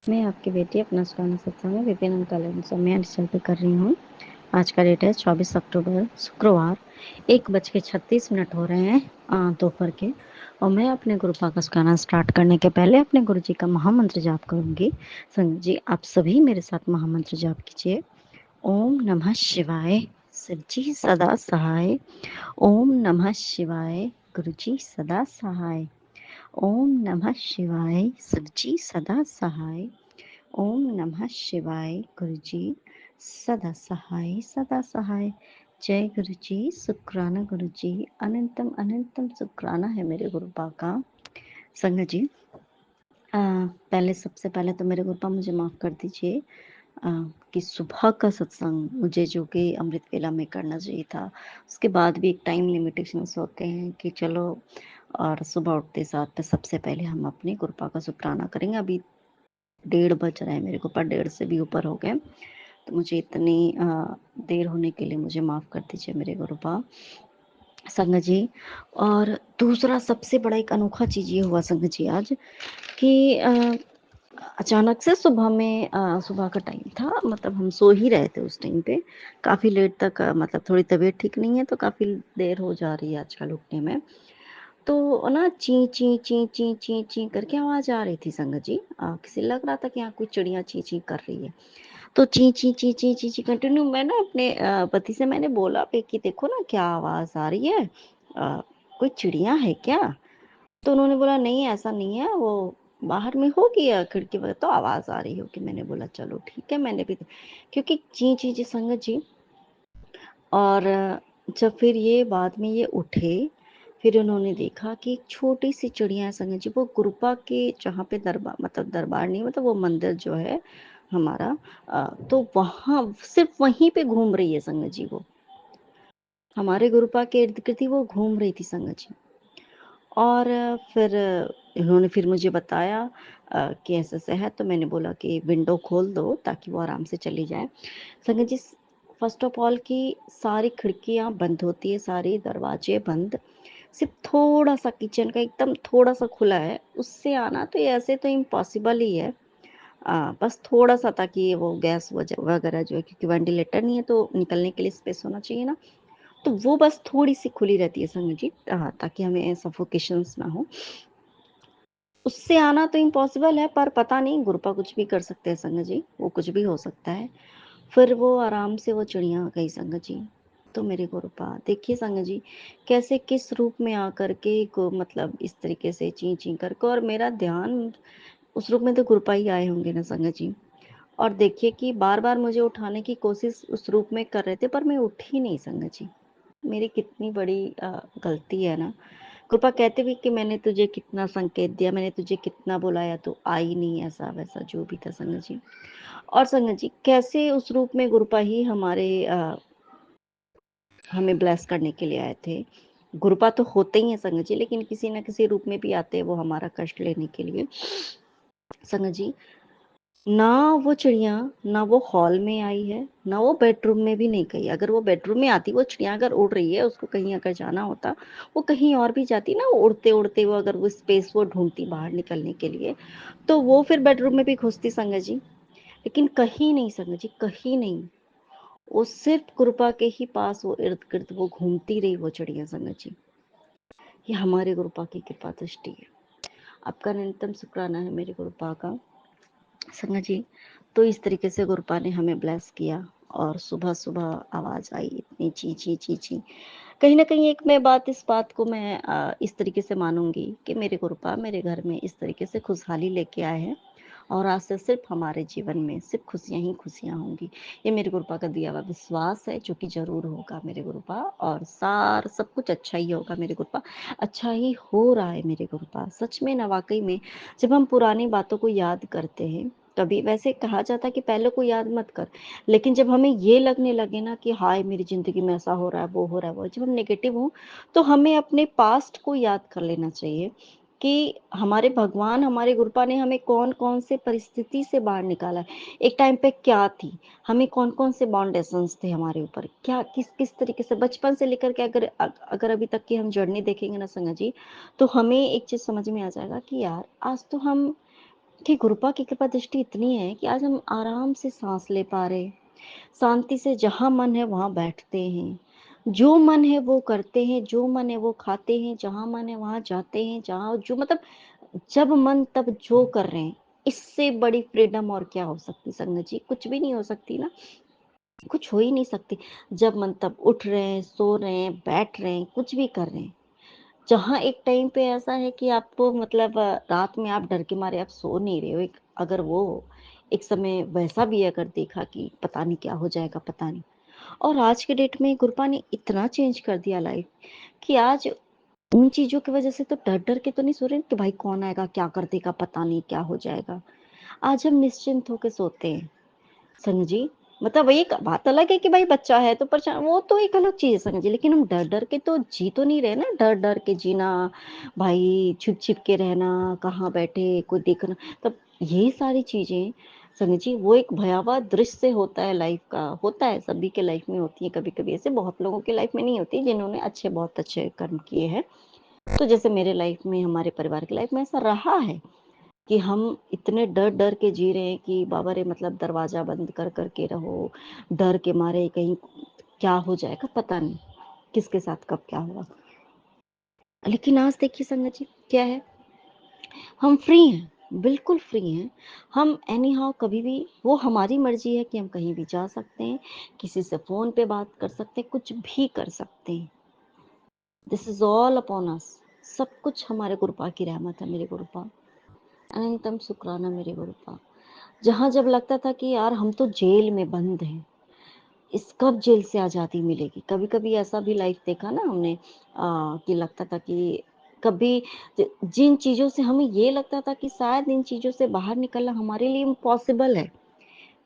S2: मैं आपकी बेटी अपना शुक्राना सत्संग में विपिन कल्याण समय अडिशल पे कर रही हूँ। आज का डेट है 24 अक्टूबर, शुक्रवार, 1:36 हो रहे हैं दोपहर के। और मैं अपने गुरुपा का शुक्राना स्टार्ट करने के पहले अपने गुरु जी का महामंत्र जाप करूँगी। संगत जी, आप सभी मेरे साथ महामंत्र जाप कीजिए। ओम नमः शिवाय, शिव जी सदा सहाय। ओम नमः शिवाय, गुरुजी सदा सहाय। ओम नमः शिवाय, शिवजी सदा सहाय। ओम नमः शिवाय, गुरुजी सदा सहाय, सदा सहाय। जय गुरुजी, शुक्राना गुरुजी, अनंतम अनंतम शुक्राना है मेरे गुरुपा का। संगत जी, पहले सबसे पहले तो मेरे गुरुपा मुझे माफ़ कर दीजिए कि सुबह का सत्संग मुझे जो कि अमृत वेला में करना चाहिए था, उसके बाद भी एक टाइम लिमिटेशंस होते हैं कि चलो, और सुबह उठते साथ में सबसे पहले हम अपनी कृपा का शुक्राना करेंगे। अभी 1:30 बज रहा है, मेरे को पर 1:30 से भी ऊपर हो गए, तो मुझे इतनी देर होने के लिए मुझे माफ़ कर दीजिए मेरे गुरुपा। संगत जी, और दूसरा सबसे बड़ा एक अनोखा चीज़ ये हुआ संगत जी आज कि अचानक से सुबह में सुबह का टाइम था, मतलब हम सो ही रहे थे उस टाइम पे, काफ़ी लेट तक, मतलब थोड़ी तबीयत ठीक नहीं है तो काफ़ी देर हो जा रही है आजकल उठने में। तो ना ची ची ची ची ची ची करके आवाज़ आ रही थी संगत जी। किसी लग रहा था कि यहाँ कोई चिड़िया ची ची कर रही है। तो ची ची ची ची ची ची कंटिन्यू, मैं ना अपने पति से मैंने बोला पे कि देखो ना क्या आवाज़ आ रही है, कोई चिड़िया है क्या? तो उन्होंने बोला नहीं ऐसा नहीं है, वो बाहर में होगी या खिड़की वगैरह तो आवाज़ आ रही होगी। मैंने बोला चलो ठीक है, मैंने भी, क्योंकि ची ची जी संगत जी। और जब फिर ये बाद में ये उठे, फिर उन्होंने देखा कि एक छोटी-सी चिड़िया है संगत जी, वो गुरुपा के जहाँ पे दरबार, मतलब दरबार नहीं, मतलब वो मंदिर जो है हमारा, तो वहाँ सिर्फ़ वहीं पे घूम रही है संगत जी वो। हमारे गुरुपा के इर्द-गिर्द ही वो घूम रही थी संगत जी। और फिर उन्होंने फिर मुझे बताया कि ऐसा-ऐसा है, तो मैंने बोला कि विंडो खोल दो ताकि वो आराम से चली जाए। संगत जी, फर्स्ट ऑफ ऑल कि सारी खिड़कियाँ बंद होती है, सारे दरवाजे बंद, सिर्फ़ थोड़ा-सा किचन का एकदम थोड़ा-सा खुला है, उससे आना तो ये ऐसे तो इम्पॉसिबल ही है। बस थोड़ा-सा, ताकि वो गैस वगैरह जो है, क्योंकि वेंटिलेटर नहीं है तो निकलने के लिए स्पेस होना चाहिए ना, तो वो बस थोड़ी-सी खुली रहती है संगत जी, ताकि हमें सफोकेशंस ना हो।
S3: उससे आना तो इम्पॉसिबल है, पर पता नहीं गुरुपा कुछ भी कर सकते हैं संगत जी, वो कुछ भी हो सकता है। फिर वो आराम से वो चिड़िया आ गई संगत जी। तो मेरे गुरुपा देखिए संगत जी, कैसे किस रूप में आकर के को मतलब इस तरीके से ची-ची करके, और मेरा ध्यान उस रूप में तो गुरुपा ही आए होंगे ना संगत जी। और देखिए कि बार-बार मुझे उठाने की कोशिश उस रूप में कर रहे थे, पर मैं उठी ही नहीं संगत जी। मेरी कितनी बड़ी गलती है ना। कृपा कहते भी कि मैंने तुझे कितना संकेत दिया, मैंने तुझे कितना बुलाया, तू आई नहीं, ऐसा-वैसा जो भी था संगत जी। और संगत जी कैसे उस रूप में गुरुपा ही हमें ब्लेस करने के लिए आए थे। गुरुपा तो होते ही हैं संगत जी, लेकिन किसी न किसी रूप में भी आते हैं वो हमारा कष्ट लेने के लिए। संगत जी, ना वो चिड़िया, ना वो हॉल में आई है, ना वो बेडरूम में भी नहीं गई। अगर वो बेडरूम में आती, वो चिड़िया अगर उड़ रही है, उसको कहीं अगर जाना होता, वो कहीं और भी जाती ना, वो उड़ते-उड़ते वो अगर वो स्पेस वो ढूँढती बाहर निकलने के लिए, तो वो फिर बेडरूम में भी घुसती संगत जी। लेकिन कहीं नहीं संगत जी, कहीं नहीं। वो सिर्फ़ कृपा के ही पास वो इर्द-गिर्द वो घूमती रही वो चिड़िया संगत जी। ये हमारे कृपा की कृपा दृष्टि है। आपका निरंतर शुक्राना है मेरे कृपा का। संगत जी, तो इस तरीके से गुरुपा ने हमें ब्लेस किया, और सुबह-सुबह आवाज़ आई इतनी ची-ची, ची-ची। कहीं न कहीं एक मैं बात इस बात को मैं इस तरीके से मानूँगी कि मेरे गुरुपा मेरे घर में इस तरीके से खुशहाली लेके आए हैं, और आज से सिर्फ़ हमारे जीवन में सिर्फ़ खुशियाँ ही खुशियाँ होंगी। ये मेरे गुरुपा का दिया हुआ विश्वास है, जो कि ज़रूर होगा मेरे गुरुपा, और सब कुछ अच्छा ही होगा मेरे गुरुपा। अच्छा ही हो रहा है मेरे गुरुपा। सच में ना, वाक़ई में जब हम पुरानी बातों को याद करते हैं, कभी वैसे कहा जाता है कि पहले को याद मत कर, लेकिन जब हमें ये लगने लगे ना कि हाय मेरी ज़िंदगी में ऐसा हो रहा है, वो हो रहा है, वो, जब हम नेगेटिव हों, तो हमें अपने पास्ट को याद कर लेना चाहिए कि हमारे भगवान, हमारे गुरुपा ने हमें कौन-कौन से परिस्थिति से बाहर निकाला है। एक टाइम पे क्या थी, हमें कौन-कौन से बाउंडेशंस थे हमारे ऊपर, क्या किस तरीके से बचपन से लेकर के अगर अभी तक की हम जर्नी देखेंगे ना संगत जी, तो हमें एक चीज़ समझ में आ जाएगा कि यार आज तो हम कि गुरुपा की कृपा दृष्टि इतनी है कि आज हम आराम से साँस ले पा रहे हैं, शांति से जहाँ मन है वहाँ बैठते हैं, जो मन है वो करते हैं, जो मन है वो खाते हैं, जहाँ मन है वहाँ जाते हैं, जहाँ जो मतलब जब मन तब जो कर रहे हैं। इससे बड़ी फ्रीडम और क्या हो सकती संगत जी? कुछ भी नहीं हो सकती ना, कुछ हो ही नहीं सकती। जब मन तब उठ रहे हैं, सो रहे हैं, बैठ रहे हैं, कुछ भी कर रहे हैं। जहाँ एक टाइम पे ऐसा है कि आपको मतलब रात में आप डर के मारे आप सो नहीं रहे हो, एक अगर वो एक समय वैसा भी अगर देखा कि पता नहीं क्या हो जाएगा, पता नहीं। और आज के डेट में गुरपा ने इतना चेंज कर दिया लाइफ कि आज उन चीज़ों की वजह से तो डर-डर के तो नहीं सो रहे कि भाई कौन आएगा, क्या कर देगा, पता नहीं क्या हो जाएगा। आज हम निश्चिंत होके सोते हैं। संग जी, मतलब वही एक बात अलग है कि भाई बच्चा है तो परेशान, वो तो एक अलग चीज़ है संग जी, लेकिन हम डर-डर के तो जी तो नहीं रहे ना, डर-डर के जीना, भाई छिप-छिप के रहना, कहाँ बैठे, कोई देखना, तब ये सारी चीज़ें संग जी वो एक भयावह दृश्य होता है लाइफ़ का, होता है सभी के लाइफ़ में होती है कभी-कभी ऐसे, बहुत लोगों के लाइफ़ में नहीं होती जिन्होंने बहुत अच्छे कर्म किए हैं। तो जैसे मेरे लाइफ़ में, हमारे परिवार की लाइफ़ में ऐसा रहा है कि हम इतने डर-डर के जी रहे हैं कि बाबा रे, मतलब दरवाज़ा बंद कर के रहो, डर के मारे कहीं क्या हो जाएगा पता नहीं, किसके साथ कब क्या होगा। लेकिन आज देखिए संगत जी क्या है, हम फ्री हैं, बिल्कुल फ्री हैं। हम एनी हाउ कभी भी, वो हमारी मर्ज़ी है कि हम कहीं भी जा सकते हैं, किसी से फ़ोन पे बात कर सकते हैं, कुछ भी कर सकते हैं। This is all upon us. सब कुछ हमारे गुरुपा की रहमत है, मेरे गुरुपा। अनंतम शुक्राना मेरे गुरुपा। जहाँ जब लगता था कि यार हम तो जेल में बंद हैं, इस कब जेल से आज़ादी मिलेगी। कभी-कभी ऐसा भी लाइफ़ देखा ना हमने, कि लगता था कि कभी जिन चीज़ों से हमें ये लगता था कि शायद इन चीज़ों से बाहर निकलना हमारे लिए इम्पॉसिबल है।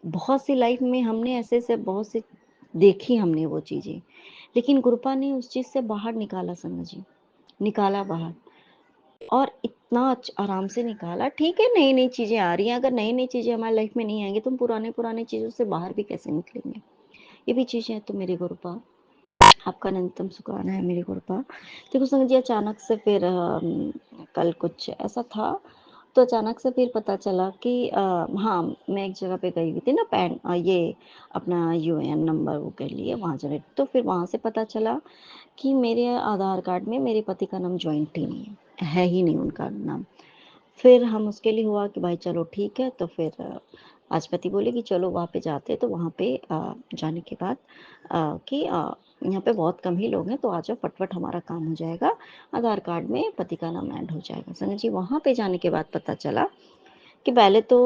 S3: बहुत सी लाइफ़ में हमने ऐसे-ऐसे बहुत सी देखी हमने वो चीज़ें, लेकिन गुरुपा ने उस चीज़ से बाहर निकाला संगत जी, निकाला बाहर। और इतना आराम से निकाला। ठीक है, नई-नई चीज़ें आ रही हैं, अगर नई-नई चीज़ें हमारी लाइफ़ में नहीं आएँगी, तो हम पुराने-पुराने चीज़ों से बाहर भी कैसे निकलेंगे? ये भी चीज़ें हैं तो मेरे गुरुपा, आपका अनंतम शुक्राना है मेरे गुरुपा। देखो संगत जी, अचानक से फिर कल कुछ ऐसा था, तो अचानक से फिर पता चला कि हाँ, मैं एक जगह पे गई हुई थी ना, ये अपना यूएएन नंबर वो के लिए वहाँ जनरेट, तो फिर वहाँ से पता चला कि मेरे आधार कार्ड में मेरे पति का नाम जॉइंट ही नहीं है ही नहीं उनका नाम। फिर हम उसके लिए हुआ कि भाई चलो ठीक है, तो फिर आज पति बोले कि चलो वहाँ पे जाते हैं, तो वहाँ पे जाने के बाद कि यहाँ पे बहुत कम ही लोग हैं, तो आ जाओ फटाफट हमारा काम हो जाएगा, आधार कार्ड में पति का नाम ऐड हो जाएगा। संजय जी वहाँ पे जाने के बाद पता चला कि पहले तो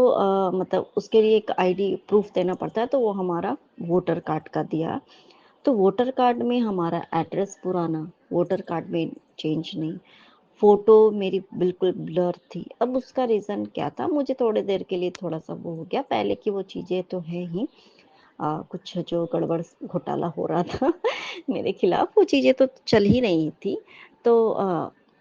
S3: मतलब उसके लिए एक आईडी प्रूफ देना पड़ता है, तो वो हमारा वोटर कार्ड का दिया। तो वोटर कार्ड में हमारा एड्रेस पुराना, वोटर कार्ड में चेंज नहीं, फ़ोटो मेरी बिल्कुल ब्लर थी। अब उसका रीज़न क्या था, मुझे थोड़ी देर के लिए थोड़ा-सा वो हो गया, पहले की वो चीज़ें तो हैं ही, कुछ जो गड़बड़ घोटाला हो रहा था मेरे खिलाफ, वो चीज़ें तो चल ही रही थी। तो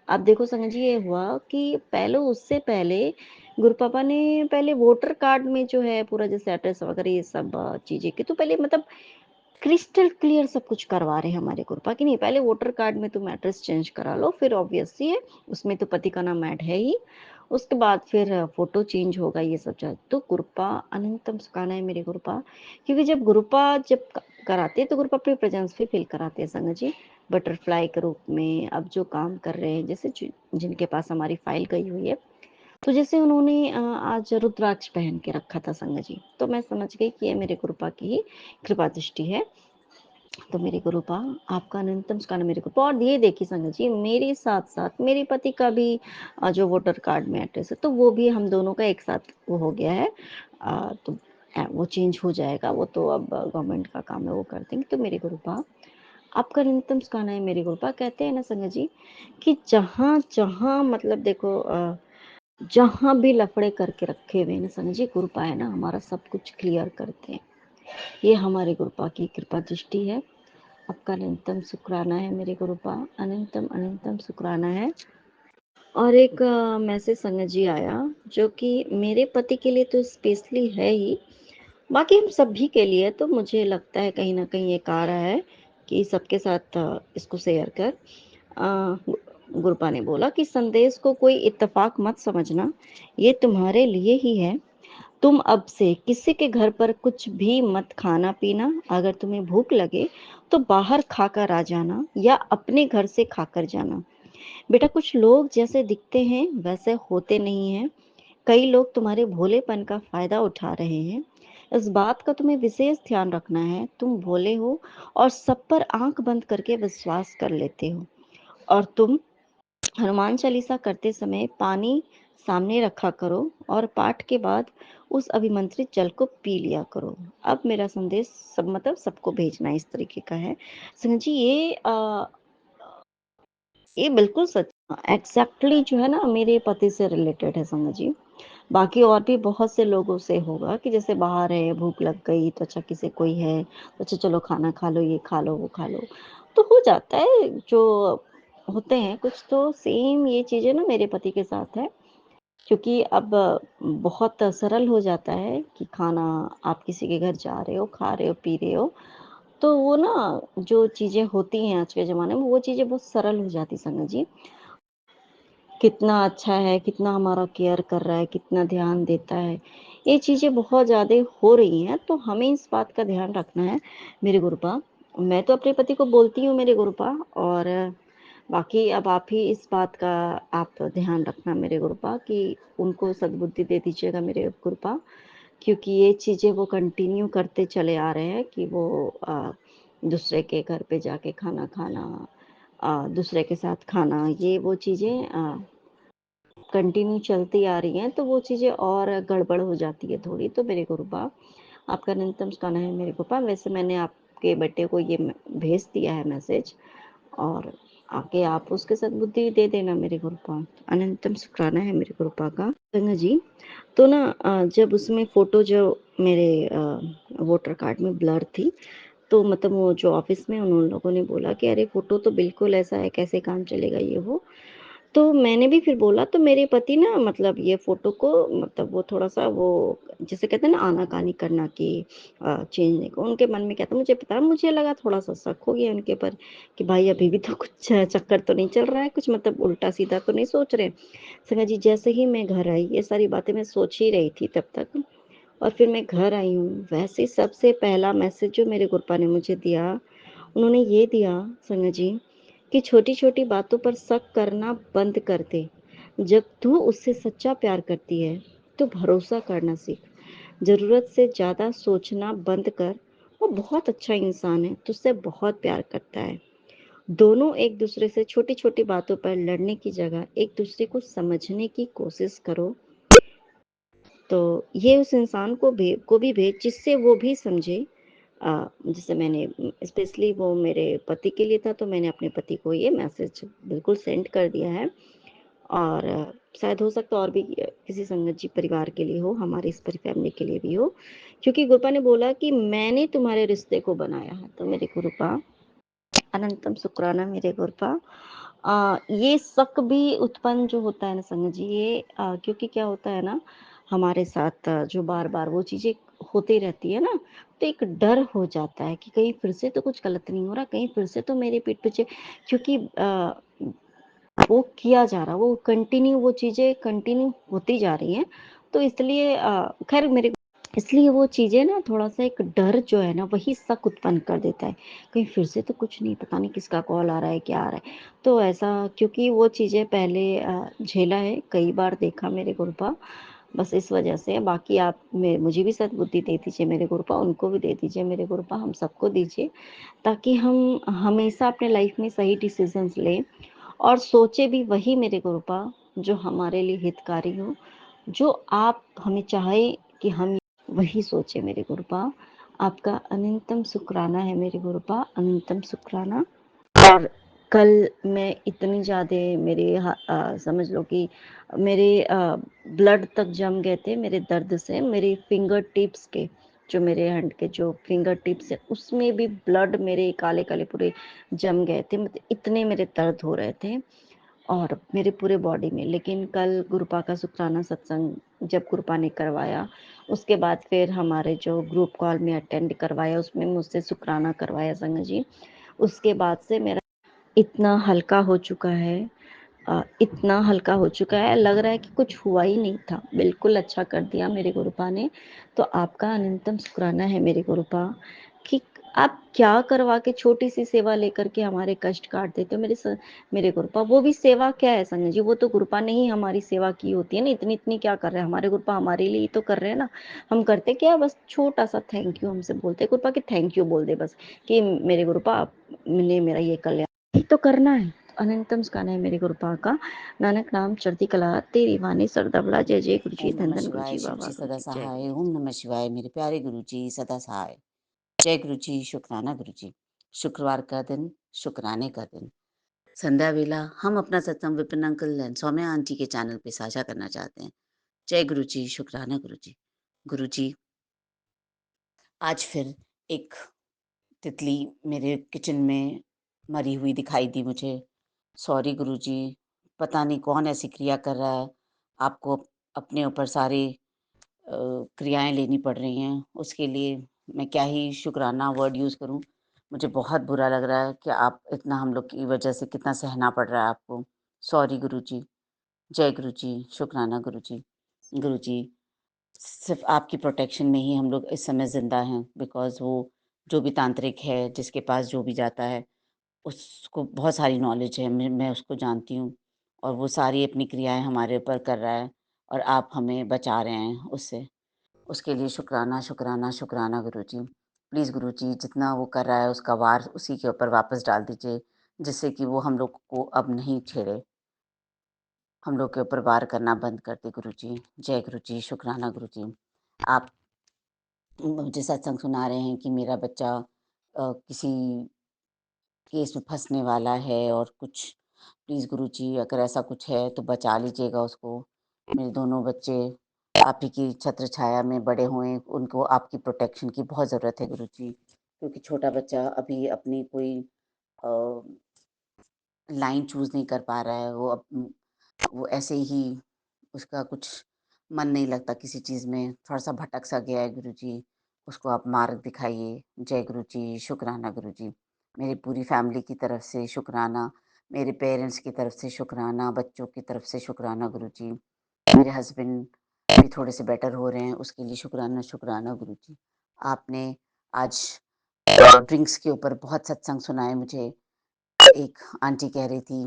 S3: अब देखो संजय जी ये हुआ कि पहले उससे पहले गुरु पापा ने पहले वोटर कार्ड में जो है पूरा जैसे एड्रेस वगैरह ये सब चीज़ें की, तो पहले मतलब क्रिस्टल क्लियर सब कुछ करवा रहे हैं हमारे गुरपा कि नहीं, पहले वोटर कार्ड में तुम एड्रेस चेंज करा लो, फिर ऑब्वियस ही है उसमें तो पति का नाम ऐड है ही, उसके बाद फिर फोटो चेंज होगा, ये सब चल तो गुरपा अनंतम सुखाना है मेरे गुरपा, क्योंकि जब गुरपा जब कराते हैं तो गुरपा अपनी प्रेजेंस भी फील कराते हैं संगत जी, बटरफ्लाई के रूप में। अब जो काम कर रहे हैं जैसे जिनके पास हमारी फाइल गई हुई है, तो जैसे उन्होंने आज रुद्राक्ष पहन के रखा था संगत जी, तो मैं समझ गई कि ये मेरे गुरुपा की ही कृपा दृष्टि है। तो मेरे गुरुपा आपका अनंतम सुखाना मेरे गुरुपा। और ये देखिए संगत जी मेरे साथ-साथ मेरे पति का भी जो वोटर कार्ड में एड्रेस है, तो वो भी हम दोनों का एक साथ वो हो गया है। तो वो चेंज हो जाएगा, वो तो अब गवर्नमेंट का काम है, वो कर देंगे। तो मेरे गुरुपा आपका अनंतम सुखाना है मेरे गुरुपा। कहते हैं ना संगत जी कि जहाँ-जहाँ मतलब देखो जहाँ भी लफड़े करके रखे हुए हैं ना संगत जी, गुरुपा है ना हमारा सब कुछ क्लियर करते हैं। ये हमारे गुरुपा की कृपा दृष्टि है। आपका अनंतम शुक्राना है मेरे गुरुपा, अनंतम अनंतम शुक्राना है। और एक मैसेज संगत जी आया जो कि मेरे पति के लिए तो स्पेशली है ही, बाकी हम सभी के लिए, तो मुझे लगता है कहीं न कहीं एक आ रहा है कि सबके साथ इसको शेयर कर। गुरुपा ने बोला कि संदेश को कोई इत्तेफाक मत समझना, ये तुम्हारे लिए ही है। तुम अब से किसी के घर पर कुछ भी मत खाना पीना, अगर तुम्हें भूख लगे तो बाहर खाकर आ जाना या अपने घर से खाकर जाना। बेटा कुछ लोग जैसे दिखते हैं वैसे होते नहीं हैं, कई लोग तुम्हारे भोलेपन का फायदा उठा रहे हैं। इस बात का तुम्हें विशेष ध्यान रखना है, तुम भोले हो और सब पर आंख बंद करके विश्वास कर लेते हो, और तुम हनुमान चालीसा करते समय पानी सामने रखा करो और पाठ के बाद उस अभिमंत्रित जल को पी लिया करो। अब मेरा संदेश सब मतलब सबको भेजना इस तरीके का है। संजय जी ये बिल्कुल सच एग्जैक्टली जो है ना मेरे पति से रिलेटेड है संजय जी। बाकी और भी बहुत से लोगों से होगा कि जैसे बाहर है, भूख लग गई तो अच्छा किसी कोई है, तो अच्छा चलो खाना खा लो, ये खा लो, वो खा लो, तो हो जाता है जो होते हैं कुछ। तो सेम ये चीज़ें ना मेरे पति के साथ है, क्योंकि अब बहुत सरल हो जाता है कि खाना आप किसी के घर जा रहे हो, खा रहे हो, पी रहे हो, तो वो ना जो चीज़ें होती हैं आज के ज़माने में, वो चीज़ें बहुत सरल हो जाती संगत जी। कितना अच्छा है, कितना हमारा केयर कर रहा है, कितना ध्यान देता है। ये चीज़ें बहुत ज़्यादा हो रही हैं, तो हमें इस बात का ध्यान रखना है मेरे गुरुपा। मैं तो अपने पति को बोलती हूँ मेरे गुरुपा, और बाकी अब आप ही इस बात का आप ध्यान रखना मेरे गुरुपा कि उनको सद्बुद्धि दे दीजिएगा मेरे गुरुपा, क्योंकि ये चीज़ें वो कंटिन्यू करते चले आ रहे हैं कि वो दूसरे के घर पे जाके खाना खाना, दूसरे के साथ खाना, ये वो चीज़ें कंटिन्यू चलती आ रही हैं, तो वो चीज़ें और गड़बड़ हो जाती है थोड़ी। तो मेरे गुरुपा आपका न्यूनतम ठिकाना है मेरे गुरुपा। वैसे मैंने आपके बेटे को ये भेज दिया है मैसेज, और आके आप उसके साथ बुद्धि दे देना मेरे गुरुपा। अनंतम शुक्राना है मेरे गुरुपा का। गंगा जी तो ना जब उसमें फ़ोटो जो मेरे वोटर कार्ड में ब्लर थी, तो मतलब वो जो ऑफ़िस में उन लोगों ने बोला कि अरे फ़ोटो तो बिल्कुल ऐसा है, कैसे काम चलेगा ये वो। तो मैंने भी फिर बोला, तो मेरे पति ना मतलब ये फ़ोटो को मतलब वो थोड़ा-सा वो जिसे कहते हैं ना आनाकानी करना कि चेंज नहीं को उनके मन में क्या था मुझे पता है, मुझे लगा थोड़ा-सा शक हो गया उनके ऊपर कि भाई अभी भी तो कुछ चक्कर तो नहीं चल रहा है, कुछ मतलब उल्टा-सीधा तो नहीं सोच रहे। संगा जी जैसे ही मैं घर आई, ये सारी बातें मैं सोच ही रही थी तब तक, और फिर मैं घर आई हूँ, वैसे ही सबसे पहला मैसेज जो मेरे गुरपा ने मुझे दिया, उन्होंने ये दिया संगा जी कि छोटी-छोटी बातों पर शक करना बंद कर दे। जब तू उससे सच्चा प्यार करती है, तो भरोसा करना सीख। ज़रूरत से ज़्यादा सोचना बंद कर। वो बहुत अच्छा इंसान है, तुझसे बहुत प्यार करता है। दोनों एक-दूसरे से छोटी-छोटी बातों पर लड़ने की जगह एक-दूसरे को समझने की कोशिश करो। तो ये उस इंसान को भी भेज जिससे वो भी समझे। जैसे मैंने स्पेशली वो मेरे पति के लिए था, तो मैंने अपने पति को ये मैसेज बिल्कुल सेंड कर दिया है। और शायद हो सकता है और भी किसी संगत जी परिवार के लिए हो, हमारी इस पूरी फैमिली के लिए भी हो। क्योंकि गुरपा ने बोला कि मैंने तुम्हारे रिश्ते को बनाया है, तो मेरे गुरुपा अनंतम शुक्राना मेरे गुरुपा। ये शक भी उत्पन्न जो होता है ना संगत जी, ये क्योंकि क्या होता है ना, हमारे साथ जो बार-बार वो चीज़ें होती रहती है ना, तो एक डर हो जाता है कि कहीं फिर से तो कुछ गलत नहीं हो रहा, कहीं फिर से तो मेरे पीठ पीछे, क्योंकि वो किया जा रहा, वो कंटिन्यू वो चीज़ें कंटिन्यू होती जा रही हैं। तो इसलिए ख़ैर मेरे इसलिए वो चीज़ें ना थोड़ा-सा एक डर जो है ना, वही शक उत्पन्न कर देता है। कहीं फिर से तो कुछ नहीं, पता नहीं किसका कॉल आ रहा है, क्या आ रहा है। तो ऐसा क्योंकि वो चीज़ें पहले झेला है, कई बार देखा मेरे गुरुपा, बस इस वजह से। बाकी आप मुझे भी सद्बुद्धि दे दीजिए मेरे गुरुपा, उनको भी दे दीजिए मेरे गुरुपा, हम सबको दीजिए, ताकि हम हमेशा अपने लाइफ़ में सही डिसीज़न्स लें और सोचे भी वही मेरे गुरुपा जो हमारे लिए हितकारी हो, जो आप हमें चाहे कि हम वही सोचे मेरे गुरुपा। आपका अनंतम शुक्राना है मेरे गुरुपा, अनंतम शुक्राना। और कल मैं इतनी ज़्यादा समझ लो कि मेरे ब्लड तक जम गए थे मेरे दर्द से, मेरे फिंगर टिप्स के, जो मेरे हैंड के जो फिंगर टिप्स है, उसमें भी ब्लड मेरे काले-काले पूरे जम गए थे। मतलब इतने मेरे दर्द हो रहे थे और मेरे पूरे बॉडी में। लेकिन कल गुरुपा का शुक्राना सत्संग जब गुरुपा ने करवाया, उसके बाद फिर हमारे जो ग्रुप कॉल में अटेंड करवाया, उसमें मुझसे शुक्राना करवाया संगत जी। उसके बाद से मेरा इतना हल्का हो चुका है, इतना हल्का हो चुका है, लग रहा है कि कुछ हुआ ही नहीं था। बिल्कुल अच्छा कर दिया मेरे गुरुपा ने। तो आपका अनंतम शुक्राना है मेरे गुरुपा कि आप क्या करवा के छोटी-सी सेवा लेकर के हमारे कष्ट काट देते हो मेरे गुरुपा। वो भी सेवा क्या है संगत जी, वो तो गुरुपा ने ही हमारी सेवा की होती है ना, इतनी-इतनी क्या कर रहे हैं हमारे गुरुपा, हमारे लिए ही तो कर रहे हैं ना। हम करते क्या है, बस छोटा-सा थैंक यू हमसे बोलते हैं गुरुपा कि थैंक यू बोल दे बस, कि मेरे गुरुपा आपने मेरा ये कल्याण ही तो करना है। अनंतम शुक्राना है मेरे गुरुपा का। नानक नाम चढ़ती कला तेरी वाणी सरदा बला। जय जय गुरु जी,
S4: ओम
S3: धन
S4: नमः
S3: धन गुरु
S4: शिवाय,
S3: जी,
S4: शिव
S3: बाबा
S4: जी
S3: गुरु
S4: सदा
S3: जी, जय
S4: सहाय।
S3: गुरु।
S4: ओम नमः शिवाय, मेरे प्यारे गुरु जी सदा सहाय। जय गुरु जी, शुक्राना गुरु जी। शुक्रवार का दिन, शुक्राने का दिन, संध्या वेला हम अपना सत्संग Vipin uncle and Saumya aunty के चैनल पे साझा करना चाहते हैं। जय गुरु जी, शुक्राना गुरु जी। गुरु जी, आज फिर एक तितली मेरे किचन में मरी हुई दिखाई दी मुझे। सॉरी गुरु जी, पता नहीं कौन ऐसी क्रिया कर रहा है। आपको अपने ऊपर सारी क्रियाएँ लेनी पड़ रही हैं, उसके लिए मैं क्या ही शुकराना वर्ड यूज़ करूँ। मुझे बहुत बुरा लग रहा है कि आप इतना हम लोग की वजह से कितना सहना पड़ रहा है आपको। सॉरी गुरुजी, जय गुरुजी, शुकराना गुरुजी। गुरुजी, सिर्फ़ आपकी प्रोटेक्शन में ही हम लोग इस समय ज़िंदा हैं, बिकॉज़ वो जो भी तांत्रिक है, जिसके पास जो भी जाता है, उसको बहुत सारी नॉलेज है, मैं उसको जानती हूँ और वो सारी अपनी क्रियाएँ हमारे ऊपर कर रहा है और आप हमें बचा रहे हैं उससे। उसके लिए शुक्राना, शुक्राना, शुक्राना गुरुजी। प्लीज़ गुरुजी, जितना वो कर रहा है उसका वार उसी के ऊपर वापस डाल दीजिए, जिससे कि वो हम लोग को अब नहीं छेड़े। हम लोग के ऊपर वार करना बंद कर दे गुरुजी। जय गुरुजी, शुक्राना गुरुजी। आप मुझे सत्संग सुना रहे हैं कि मेरा बच्चा किसी केस में फँसने वाला है और कुछ, प्लीज़ गुरुजी अगर ऐसा कुछ है तो बचा लीजिएगा उसको। मेरे दोनों बच्चे आप ही की छत्र छाया में बड़े हुए, उनको आपकी प्रोटेक्शन की बहुत ज़रूरत है गुरुजी। क्योंकि छोटा बच्चा अभी अपनी कोई अ, लाइन चूज़ नहीं कर पा रहा है। वो ऐसे ही उसका कुछ मन नहीं लगता किसी चीज़ में, थोड़ा-सा भटक सा गया है गुरुजी। उसको आप मार्ग दिखाइए। जय गुरुजी, शुक्राना गुरुजी। मेरी पूरी फैमिली की तरफ से शुक्राना, मेरे पेरेंट्स की तरफ से शुक्राना, बच्चों की तरफ से शुक्राना गुरुजी। मेरे हस्बैंड भी थोड़े से बेटर हो रहे हैं, उसके लिए शुक्राना, शुक्राना गुरुजी। आपने आज ड्रिंक्स के ऊपर बहुत सत्संग सुनाए मुझे। एक आंटी कह रही थी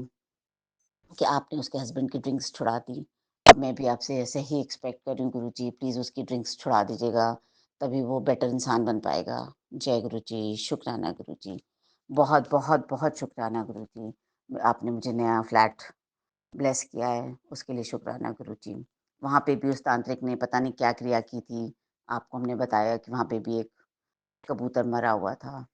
S4: कि आपने उसके हस्बैंड की ड्रिंक्स छुड़ा दी। अब मैं भी आपसे ऐसे ही एक्सपेक्ट कर रही हूँ गुरुजी, प्लीज़ उसकी ड्रिंक्स छुड़ा दीजिएगा, तभी वो बेटर इंसान बन पाएगा। जय गुरुजी, शुक्राना गुरुजी। बहुत, बहुत, बहुत शुक्राना गुरुजी। आपने मुझे नया फ्लैट ब्लेस किया है, उसके लिए शुक्राना गुरुजी। वहाँ पे भी उस तांत्रिक ने पता नहीं क्या क्रिया की थी। आपको हमने बताया कि वहाँ पे भी एक कबूतर मरा हुआ था।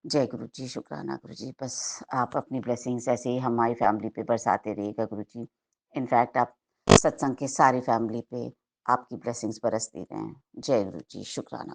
S4: जय गुरुजी, शुक्राना गुरुजी। बस आप अपनी ब्लेसिंग्स ऐसे ही हमारी फैमिली पे बरसाते रहिएगा गुरुजी। इनफैक्ट आप सत्संग के सारी फैमिली पे आपकी ब्लेसिंग्स बरसती रहें। जय गुरुजी, शुक्राना।